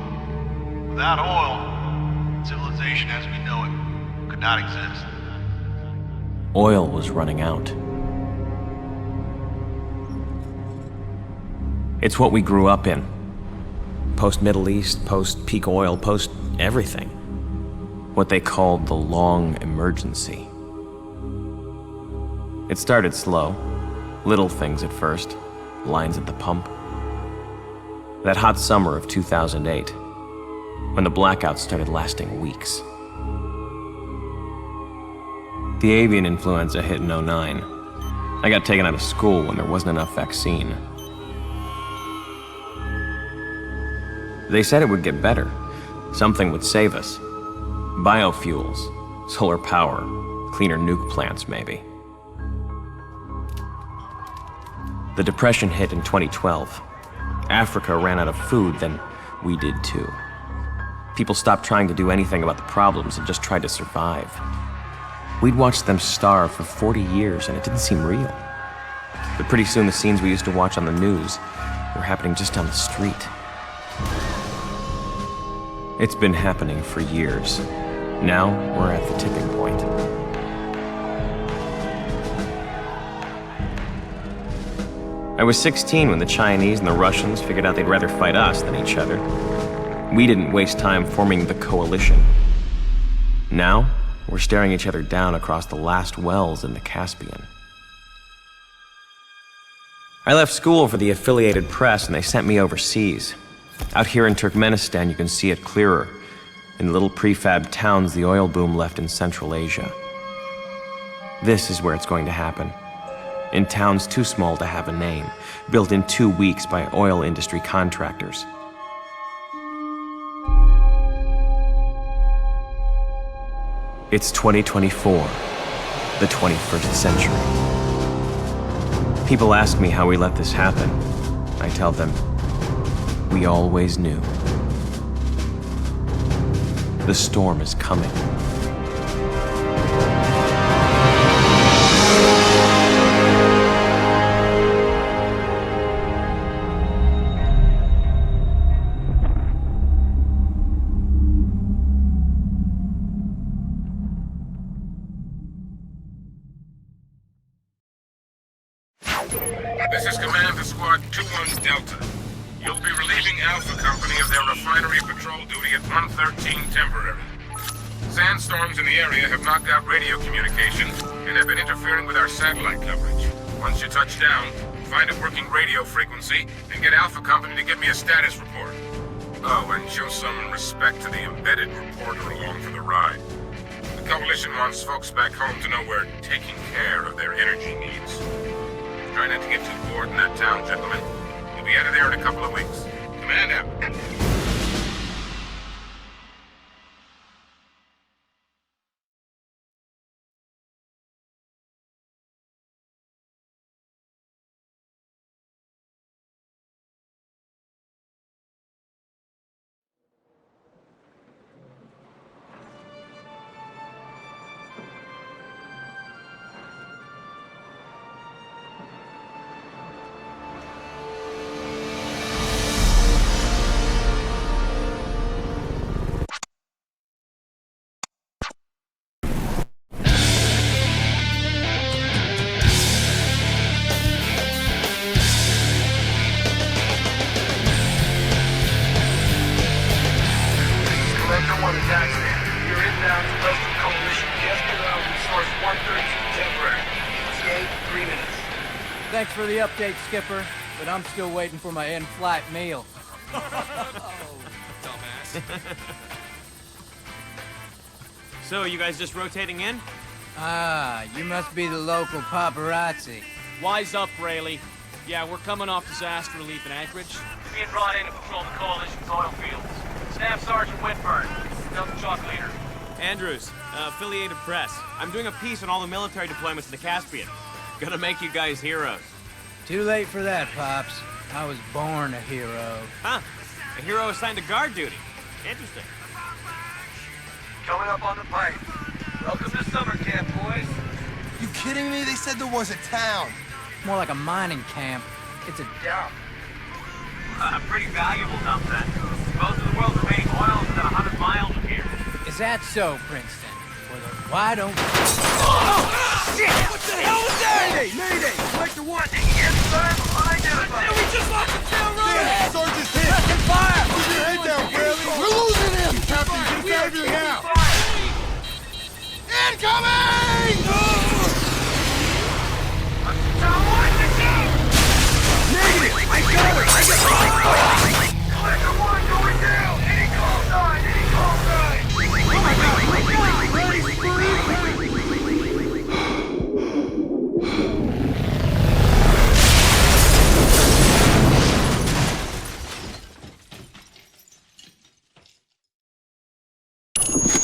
S16: Without oil, civilization as we know it could not exist.
S14: Oil was running out. It's what we grew up in. Post-Middle East, post-peak oil, post-everything. What they called the long emergency. It started slow. Little things at first. Lines at the pump. That hot summer of 2008, when the blackouts started lasting weeks. The avian influenza hit in 2009. I got taken out of school when there wasn't enough vaccine. They said it would get better. Something would save us. Biofuels, solar power, cleaner nuke plants, maybe. The Depression hit in 2012. Africa ran out of food, then we did too. People stopped trying to do anything about the problems and just tried to survive. We'd watched them starve for 40 years and it didn't seem real. But pretty soon the scenes we used to watch on the news were happening just down the street. It's been happening for years. Now we're at the tipping point. I was 16 when the Chinese and the Russians figured out they'd rather fight us than each other. We didn't waste time forming the coalition. Now, we're staring each other down across the last wells in the Caspian. I left school for the affiliated press and they sent me overseas. Out here in Turkmenistan, you can see it clearer. In little prefab towns the oil boom left in Central Asia. This is where it's going to happen. In towns too small to have a name, built in 2 weeks by oil industry contractors. It's 2024, the 21st century. People ask me how we let this happen. I tell them, we always knew. The storm is coming.
S17: This is Command to Squad 2-1 Delta. You'll be relieving Alpha Company of their refinery patrol duty at 113 temporary. Sandstorms in the area have knocked out radio communication and have been interfering with our satellite coverage. Once you touch down, find a working radio frequency and get Alpha Company to give me a status report. Oh, and show some respect to the embedded reporter along for the ride. The Coalition wants folks back home to know we're taking care of their energy needs. Try not to get too bored in that town, gentlemen. We'll be out of there in a couple of weeks. Command out.
S18: Thanks for the update, Skipper, but I'm still waiting for my in-flight meal.
S19: Dumbass. So, you guys just rotating in?
S18: Ah, you must be the local paparazzi.
S5: Wise up, Rayleigh. Yeah, we're coming off disaster relief in Anchorage.
S20: Being brought in to patrol the Coalition's oil fields. Staff Sergeant Whitburn, Delta Chalk leader.
S19: Andrews, Affiliated Press. I'm doing a piece on all the military deployments in the Caspian. Gonna make you guys heroes.
S18: Too late for that, Pops. I was born a hero.
S19: Huh? A hero assigned to guard duty. Interesting.
S16: Coming up on the pipe. Welcome to summer camp, boys.
S21: You kidding me? They said there was a town.
S18: More like a mining camp. It's a dump.
S20: A pretty valuable dump, then. Most of the world's remaining oil is within 100 miles of here.
S18: Is that so, Princeton? Well, then why don't...
S20: Oh, shit! What the hell was that?
S21: Mayday! Mayday! Sector 1!
S20: Unidentified! We just lost the tail road!
S21: Yeah, Sergeant's hit! Second fire! Keep your head down, Bradley! We're losing him! Captain, get out of here now! Incoming! Negative! I'm going!
S20: Sector 1 going down! Any call sign! Any call sign! Oh my God!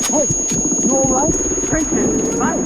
S5: Hey, you alright? Princeton, right?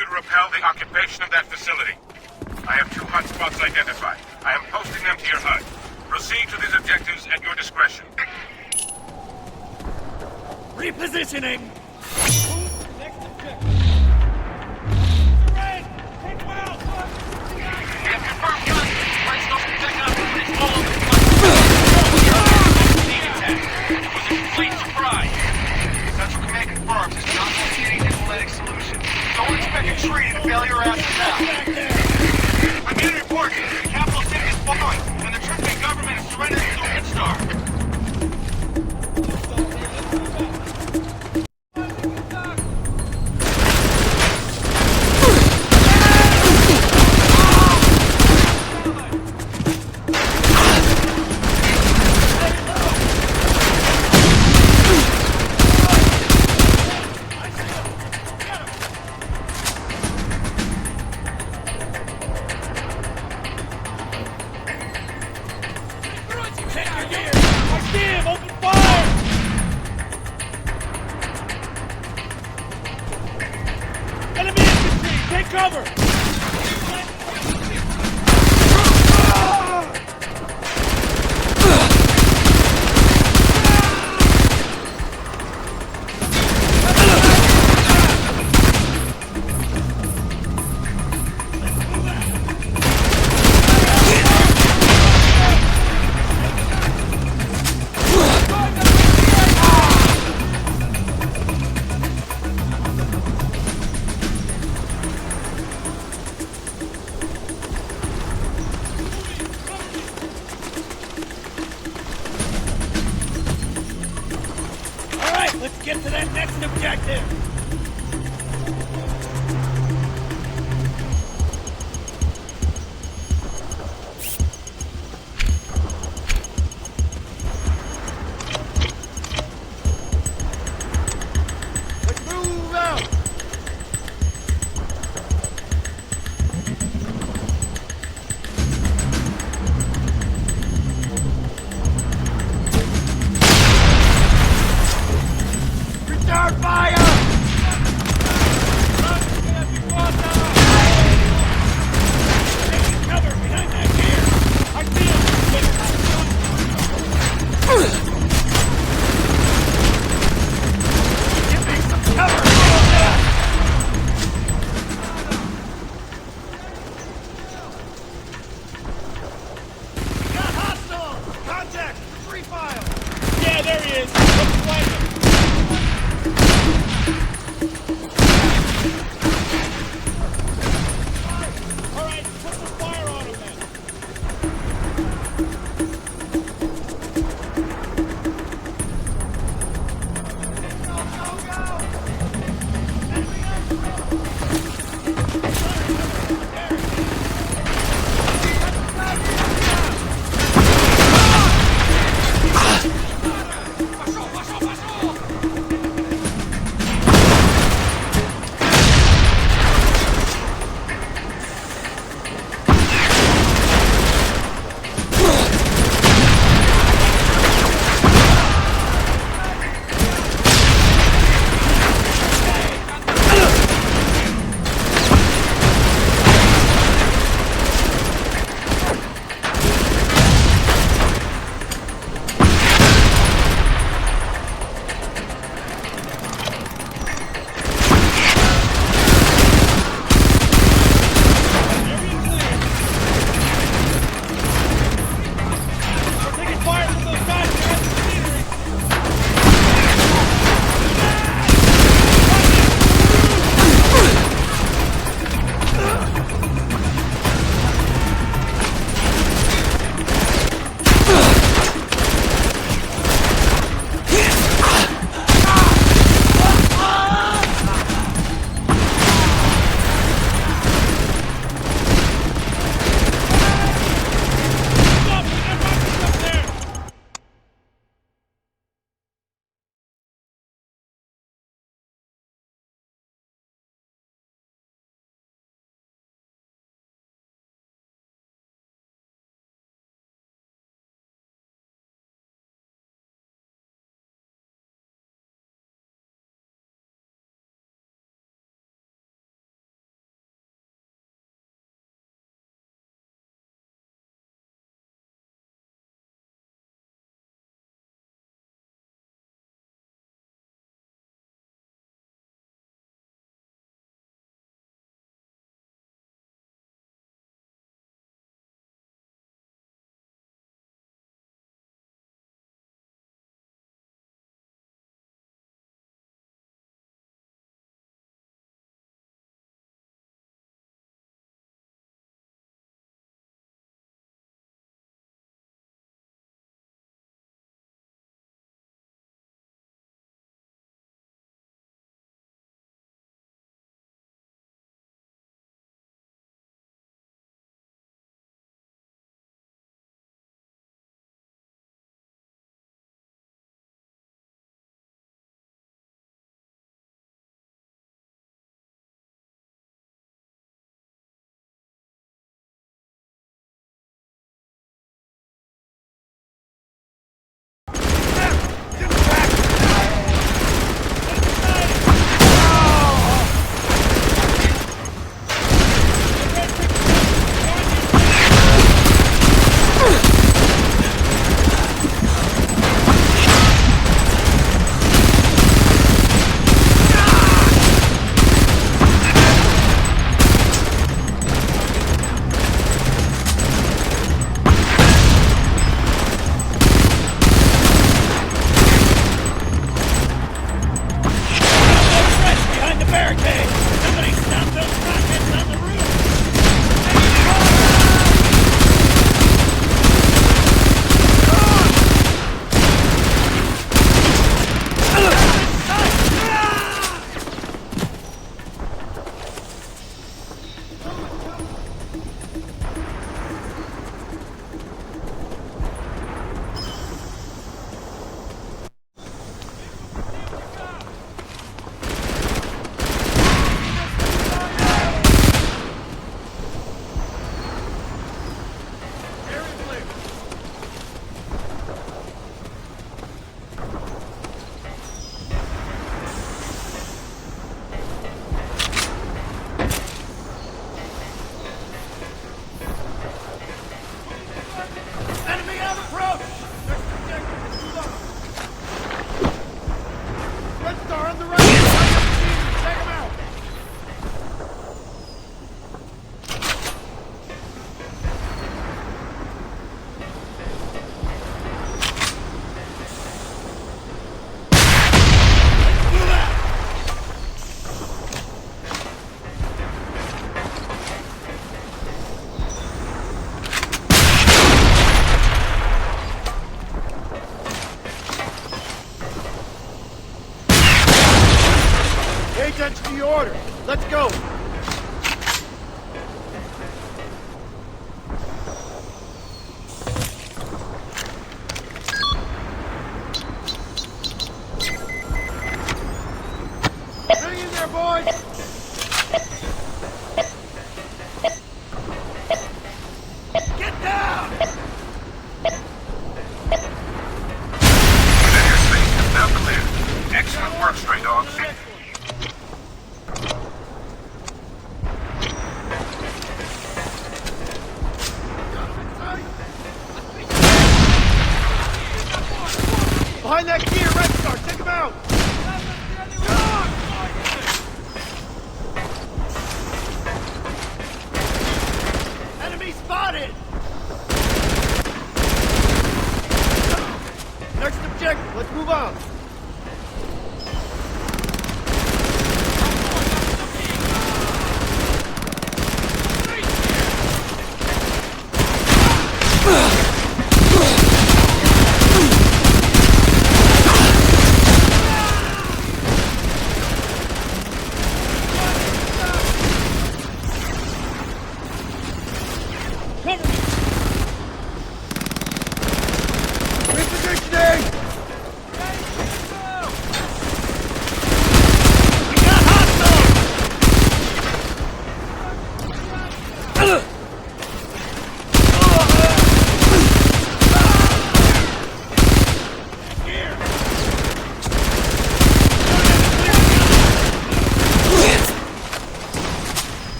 S17: you to repel the occupation of that facility. I have 2 hotspots identified. I am posting them to your HUD. Proceed to these objectives at your discretion.
S5: Repositioning!
S16: Complete surprise. Central Command confirms it's not any diplomatic solution. Don't expect a treaty to bail your asses out. I'm getting a report. The capital city is falling, and the Turkmen government is surrendering to a Red Star.
S5: Let's get to that next objective!
S21: Let's move out!
S5: Return fire!
S21: Attention to your order. Let's go. Hang in there, boys. Get down!
S17: Your space is now clear. Excellent work, Stray Dogs.
S21: Behind that gear, Red Star, take him out! Enemy spotted! Next objective, let's move on. Repositioning!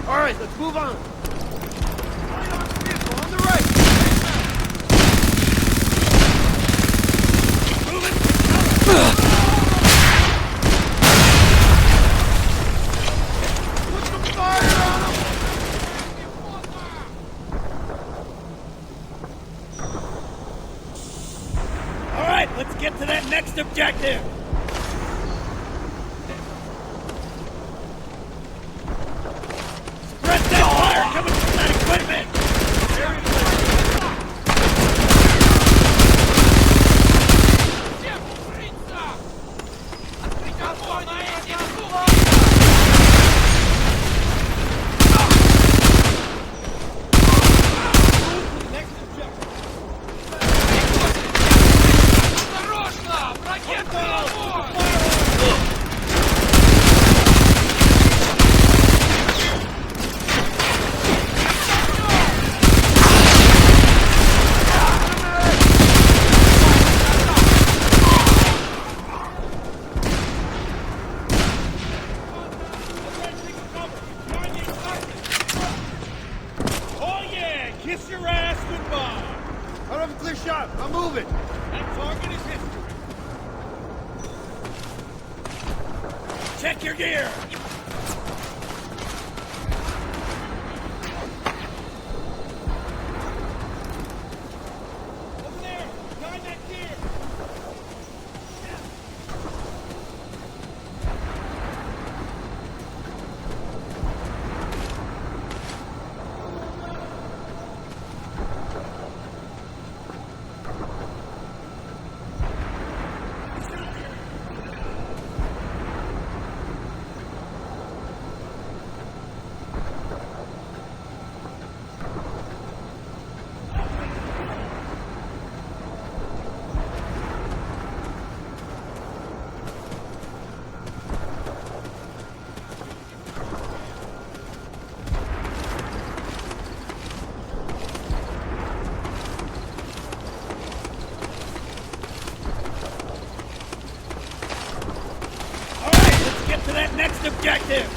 S21: All right, let's move on. Light on vehicle on the right. Move it. Put some fire on them. All right, let's get to that next objective. Coming from that equipment! Kiss your ass goodbye! I don't have a clear shot. I'm moving. That target is history. Check your gear! Over there! Behind that gear! To that next objective!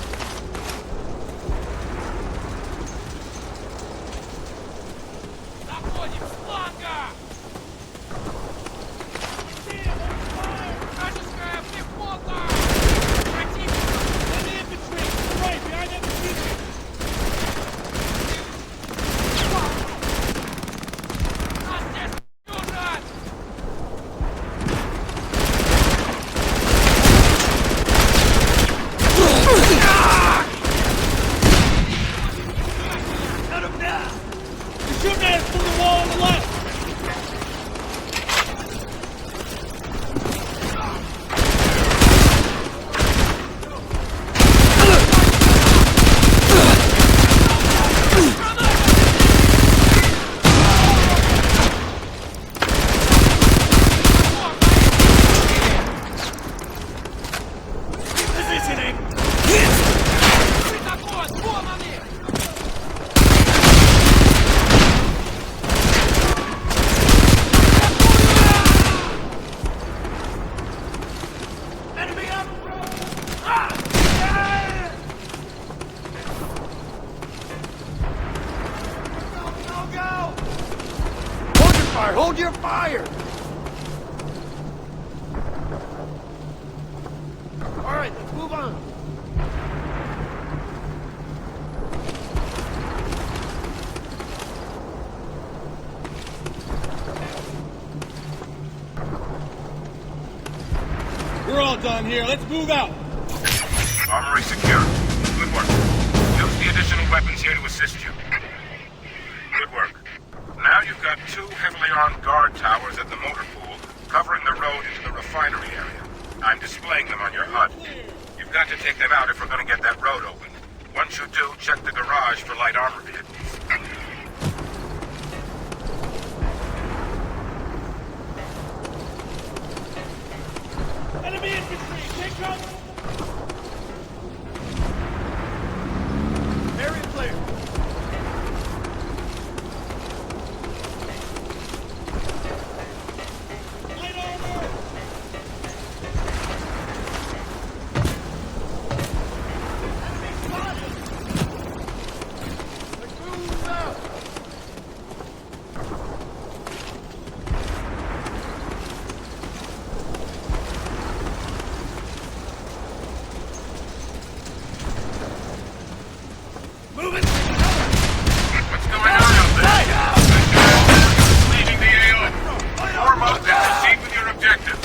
S21: You're fired! All right, let's move on. We're all done here. Let's move out.
S17: Armory secure. Good work. Use the additional weapons here to assist you. Good work. Now you've got 2 heavily armed guard towers at the motor pool, covering the road into the refinery area. I'm displaying them on your HUD. You've got to take them out if we're going to get that road open. Once you do, check the garage for light armor vehicles.
S21: Enemy infantry, take cover! Area clear. Light armor! Enemy spotted! Let's move out! Move it!
S17: What's going on out there? Leaving the AO. Form up and proceed with your objective.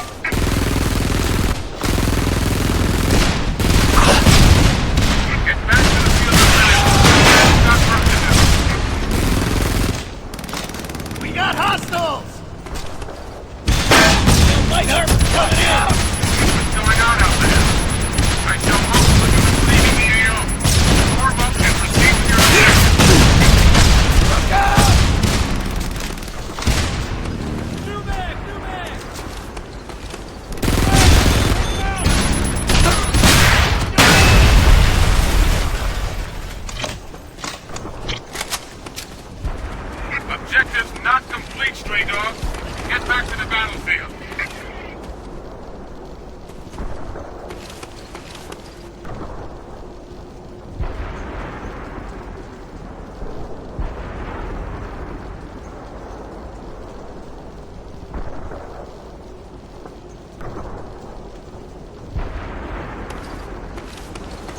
S17: Get back to the field of battle. Got work to do.
S21: We got hostiles! Light armor coming out!
S17: What's going on out there? I show most of you leaving the AO. Form up and proceed with your objective.
S21: Look out! New mag! New mag!
S17: Objectives not complete, stray dogs. Get back to the battlefield.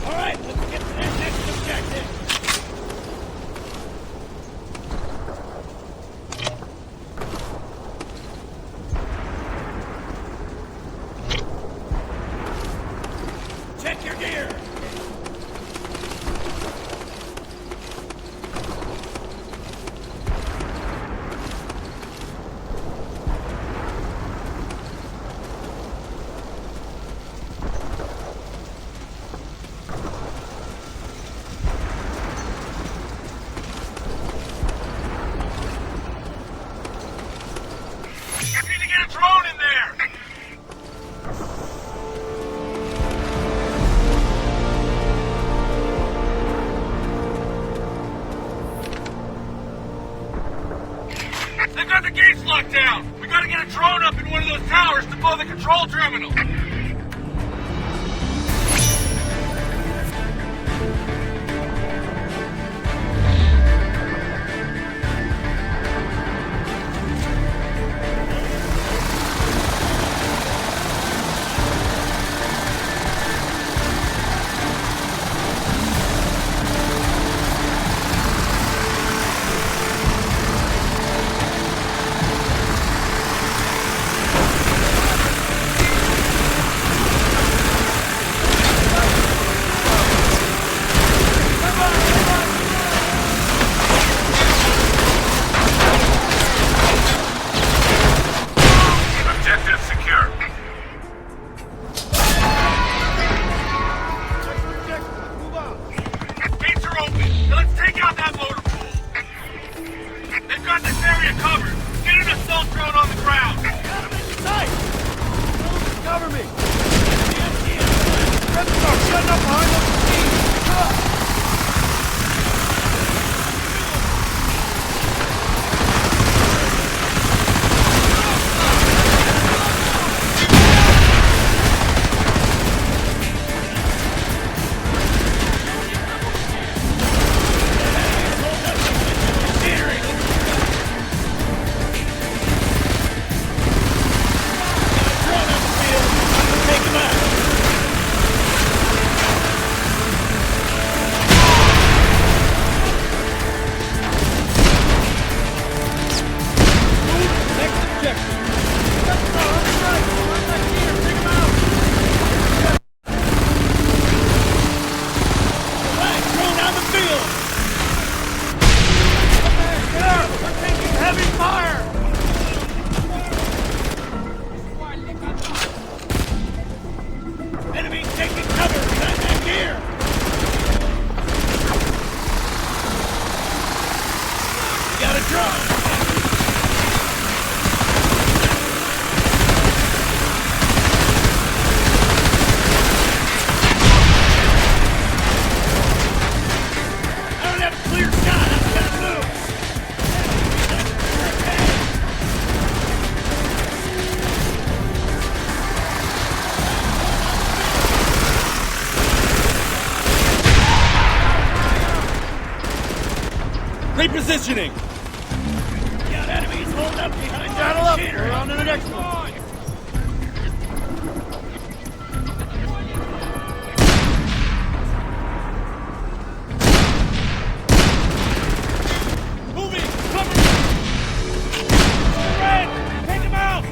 S21: All right, let's get to that next objective! Check your gear!
S17: You need to get a drone in there! They've got the gates locked down! We gotta get a drone up in one of those towers to blow the control terminal!
S21: Repositioning! Got enemies holed up behind Saddle up! We're on to the next one! Moving! Cover me! Red! Take him out!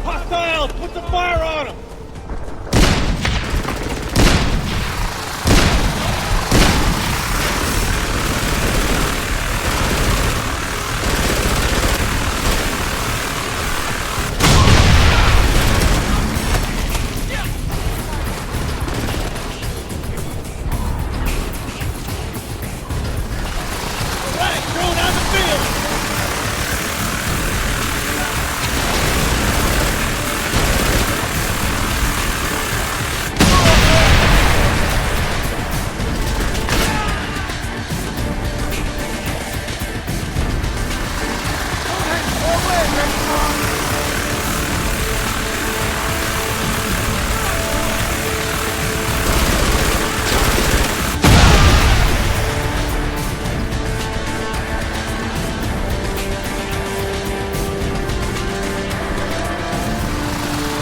S21: Hostile! Put the fire on him! Right, drone on the field!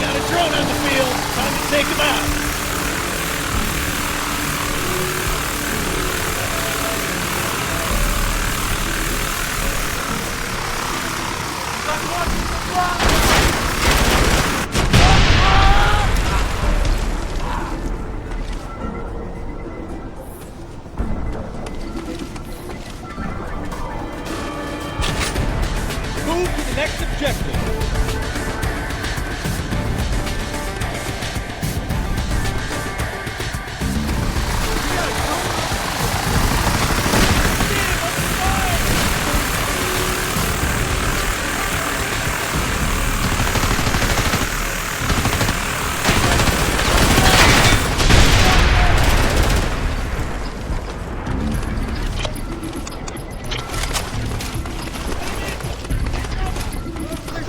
S21: Got a drone on the field. Time to take him out. Move to the next objective.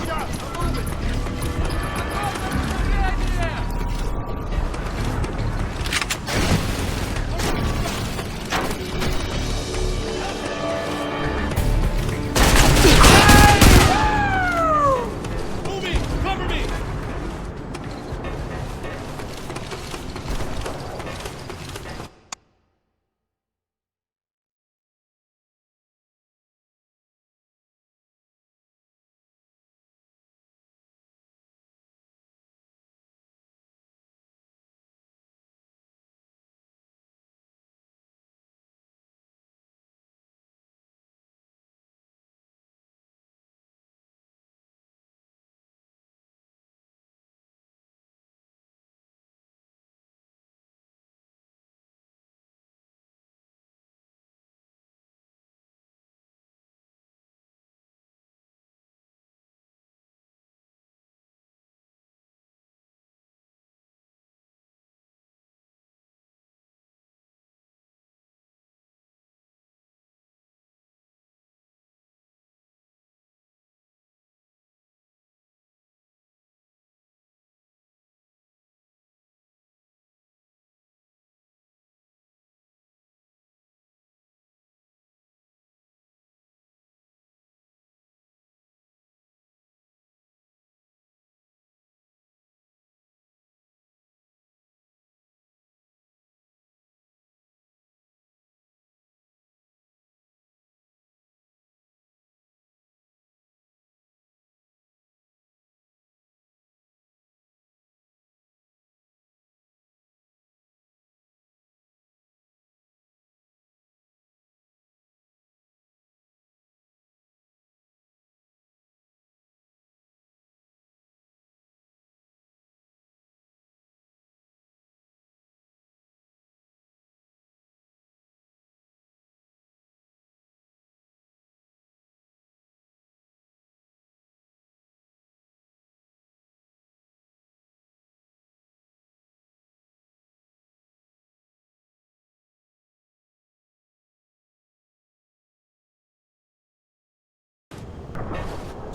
S21: Shot!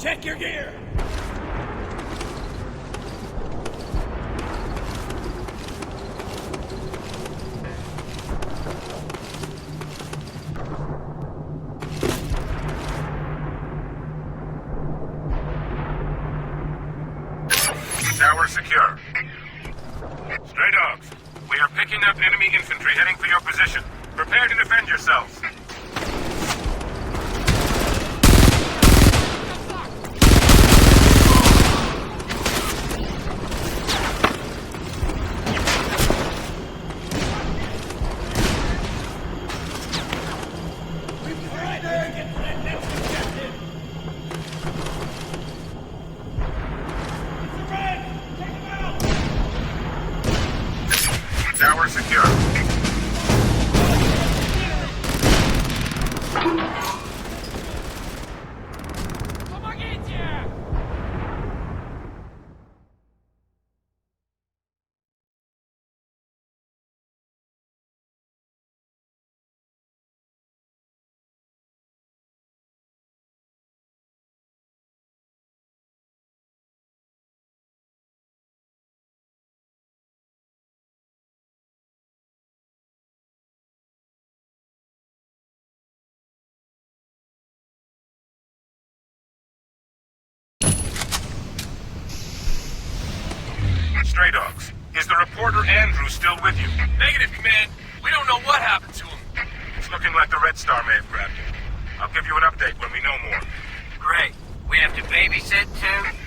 S21: Check your gear!
S17: Tower secure. Stray dogs, we are picking up enemy infantry heading for your position. Prepare to defend yourselves. Tower secure. Stray dogs, is the reporter Andrew still with you?
S19: Negative, Command. We don't know what happened to him.
S17: It's looking like the Red Star may have grabbed him. I'll give you an update when we know more.
S12: Great. We have to babysit too?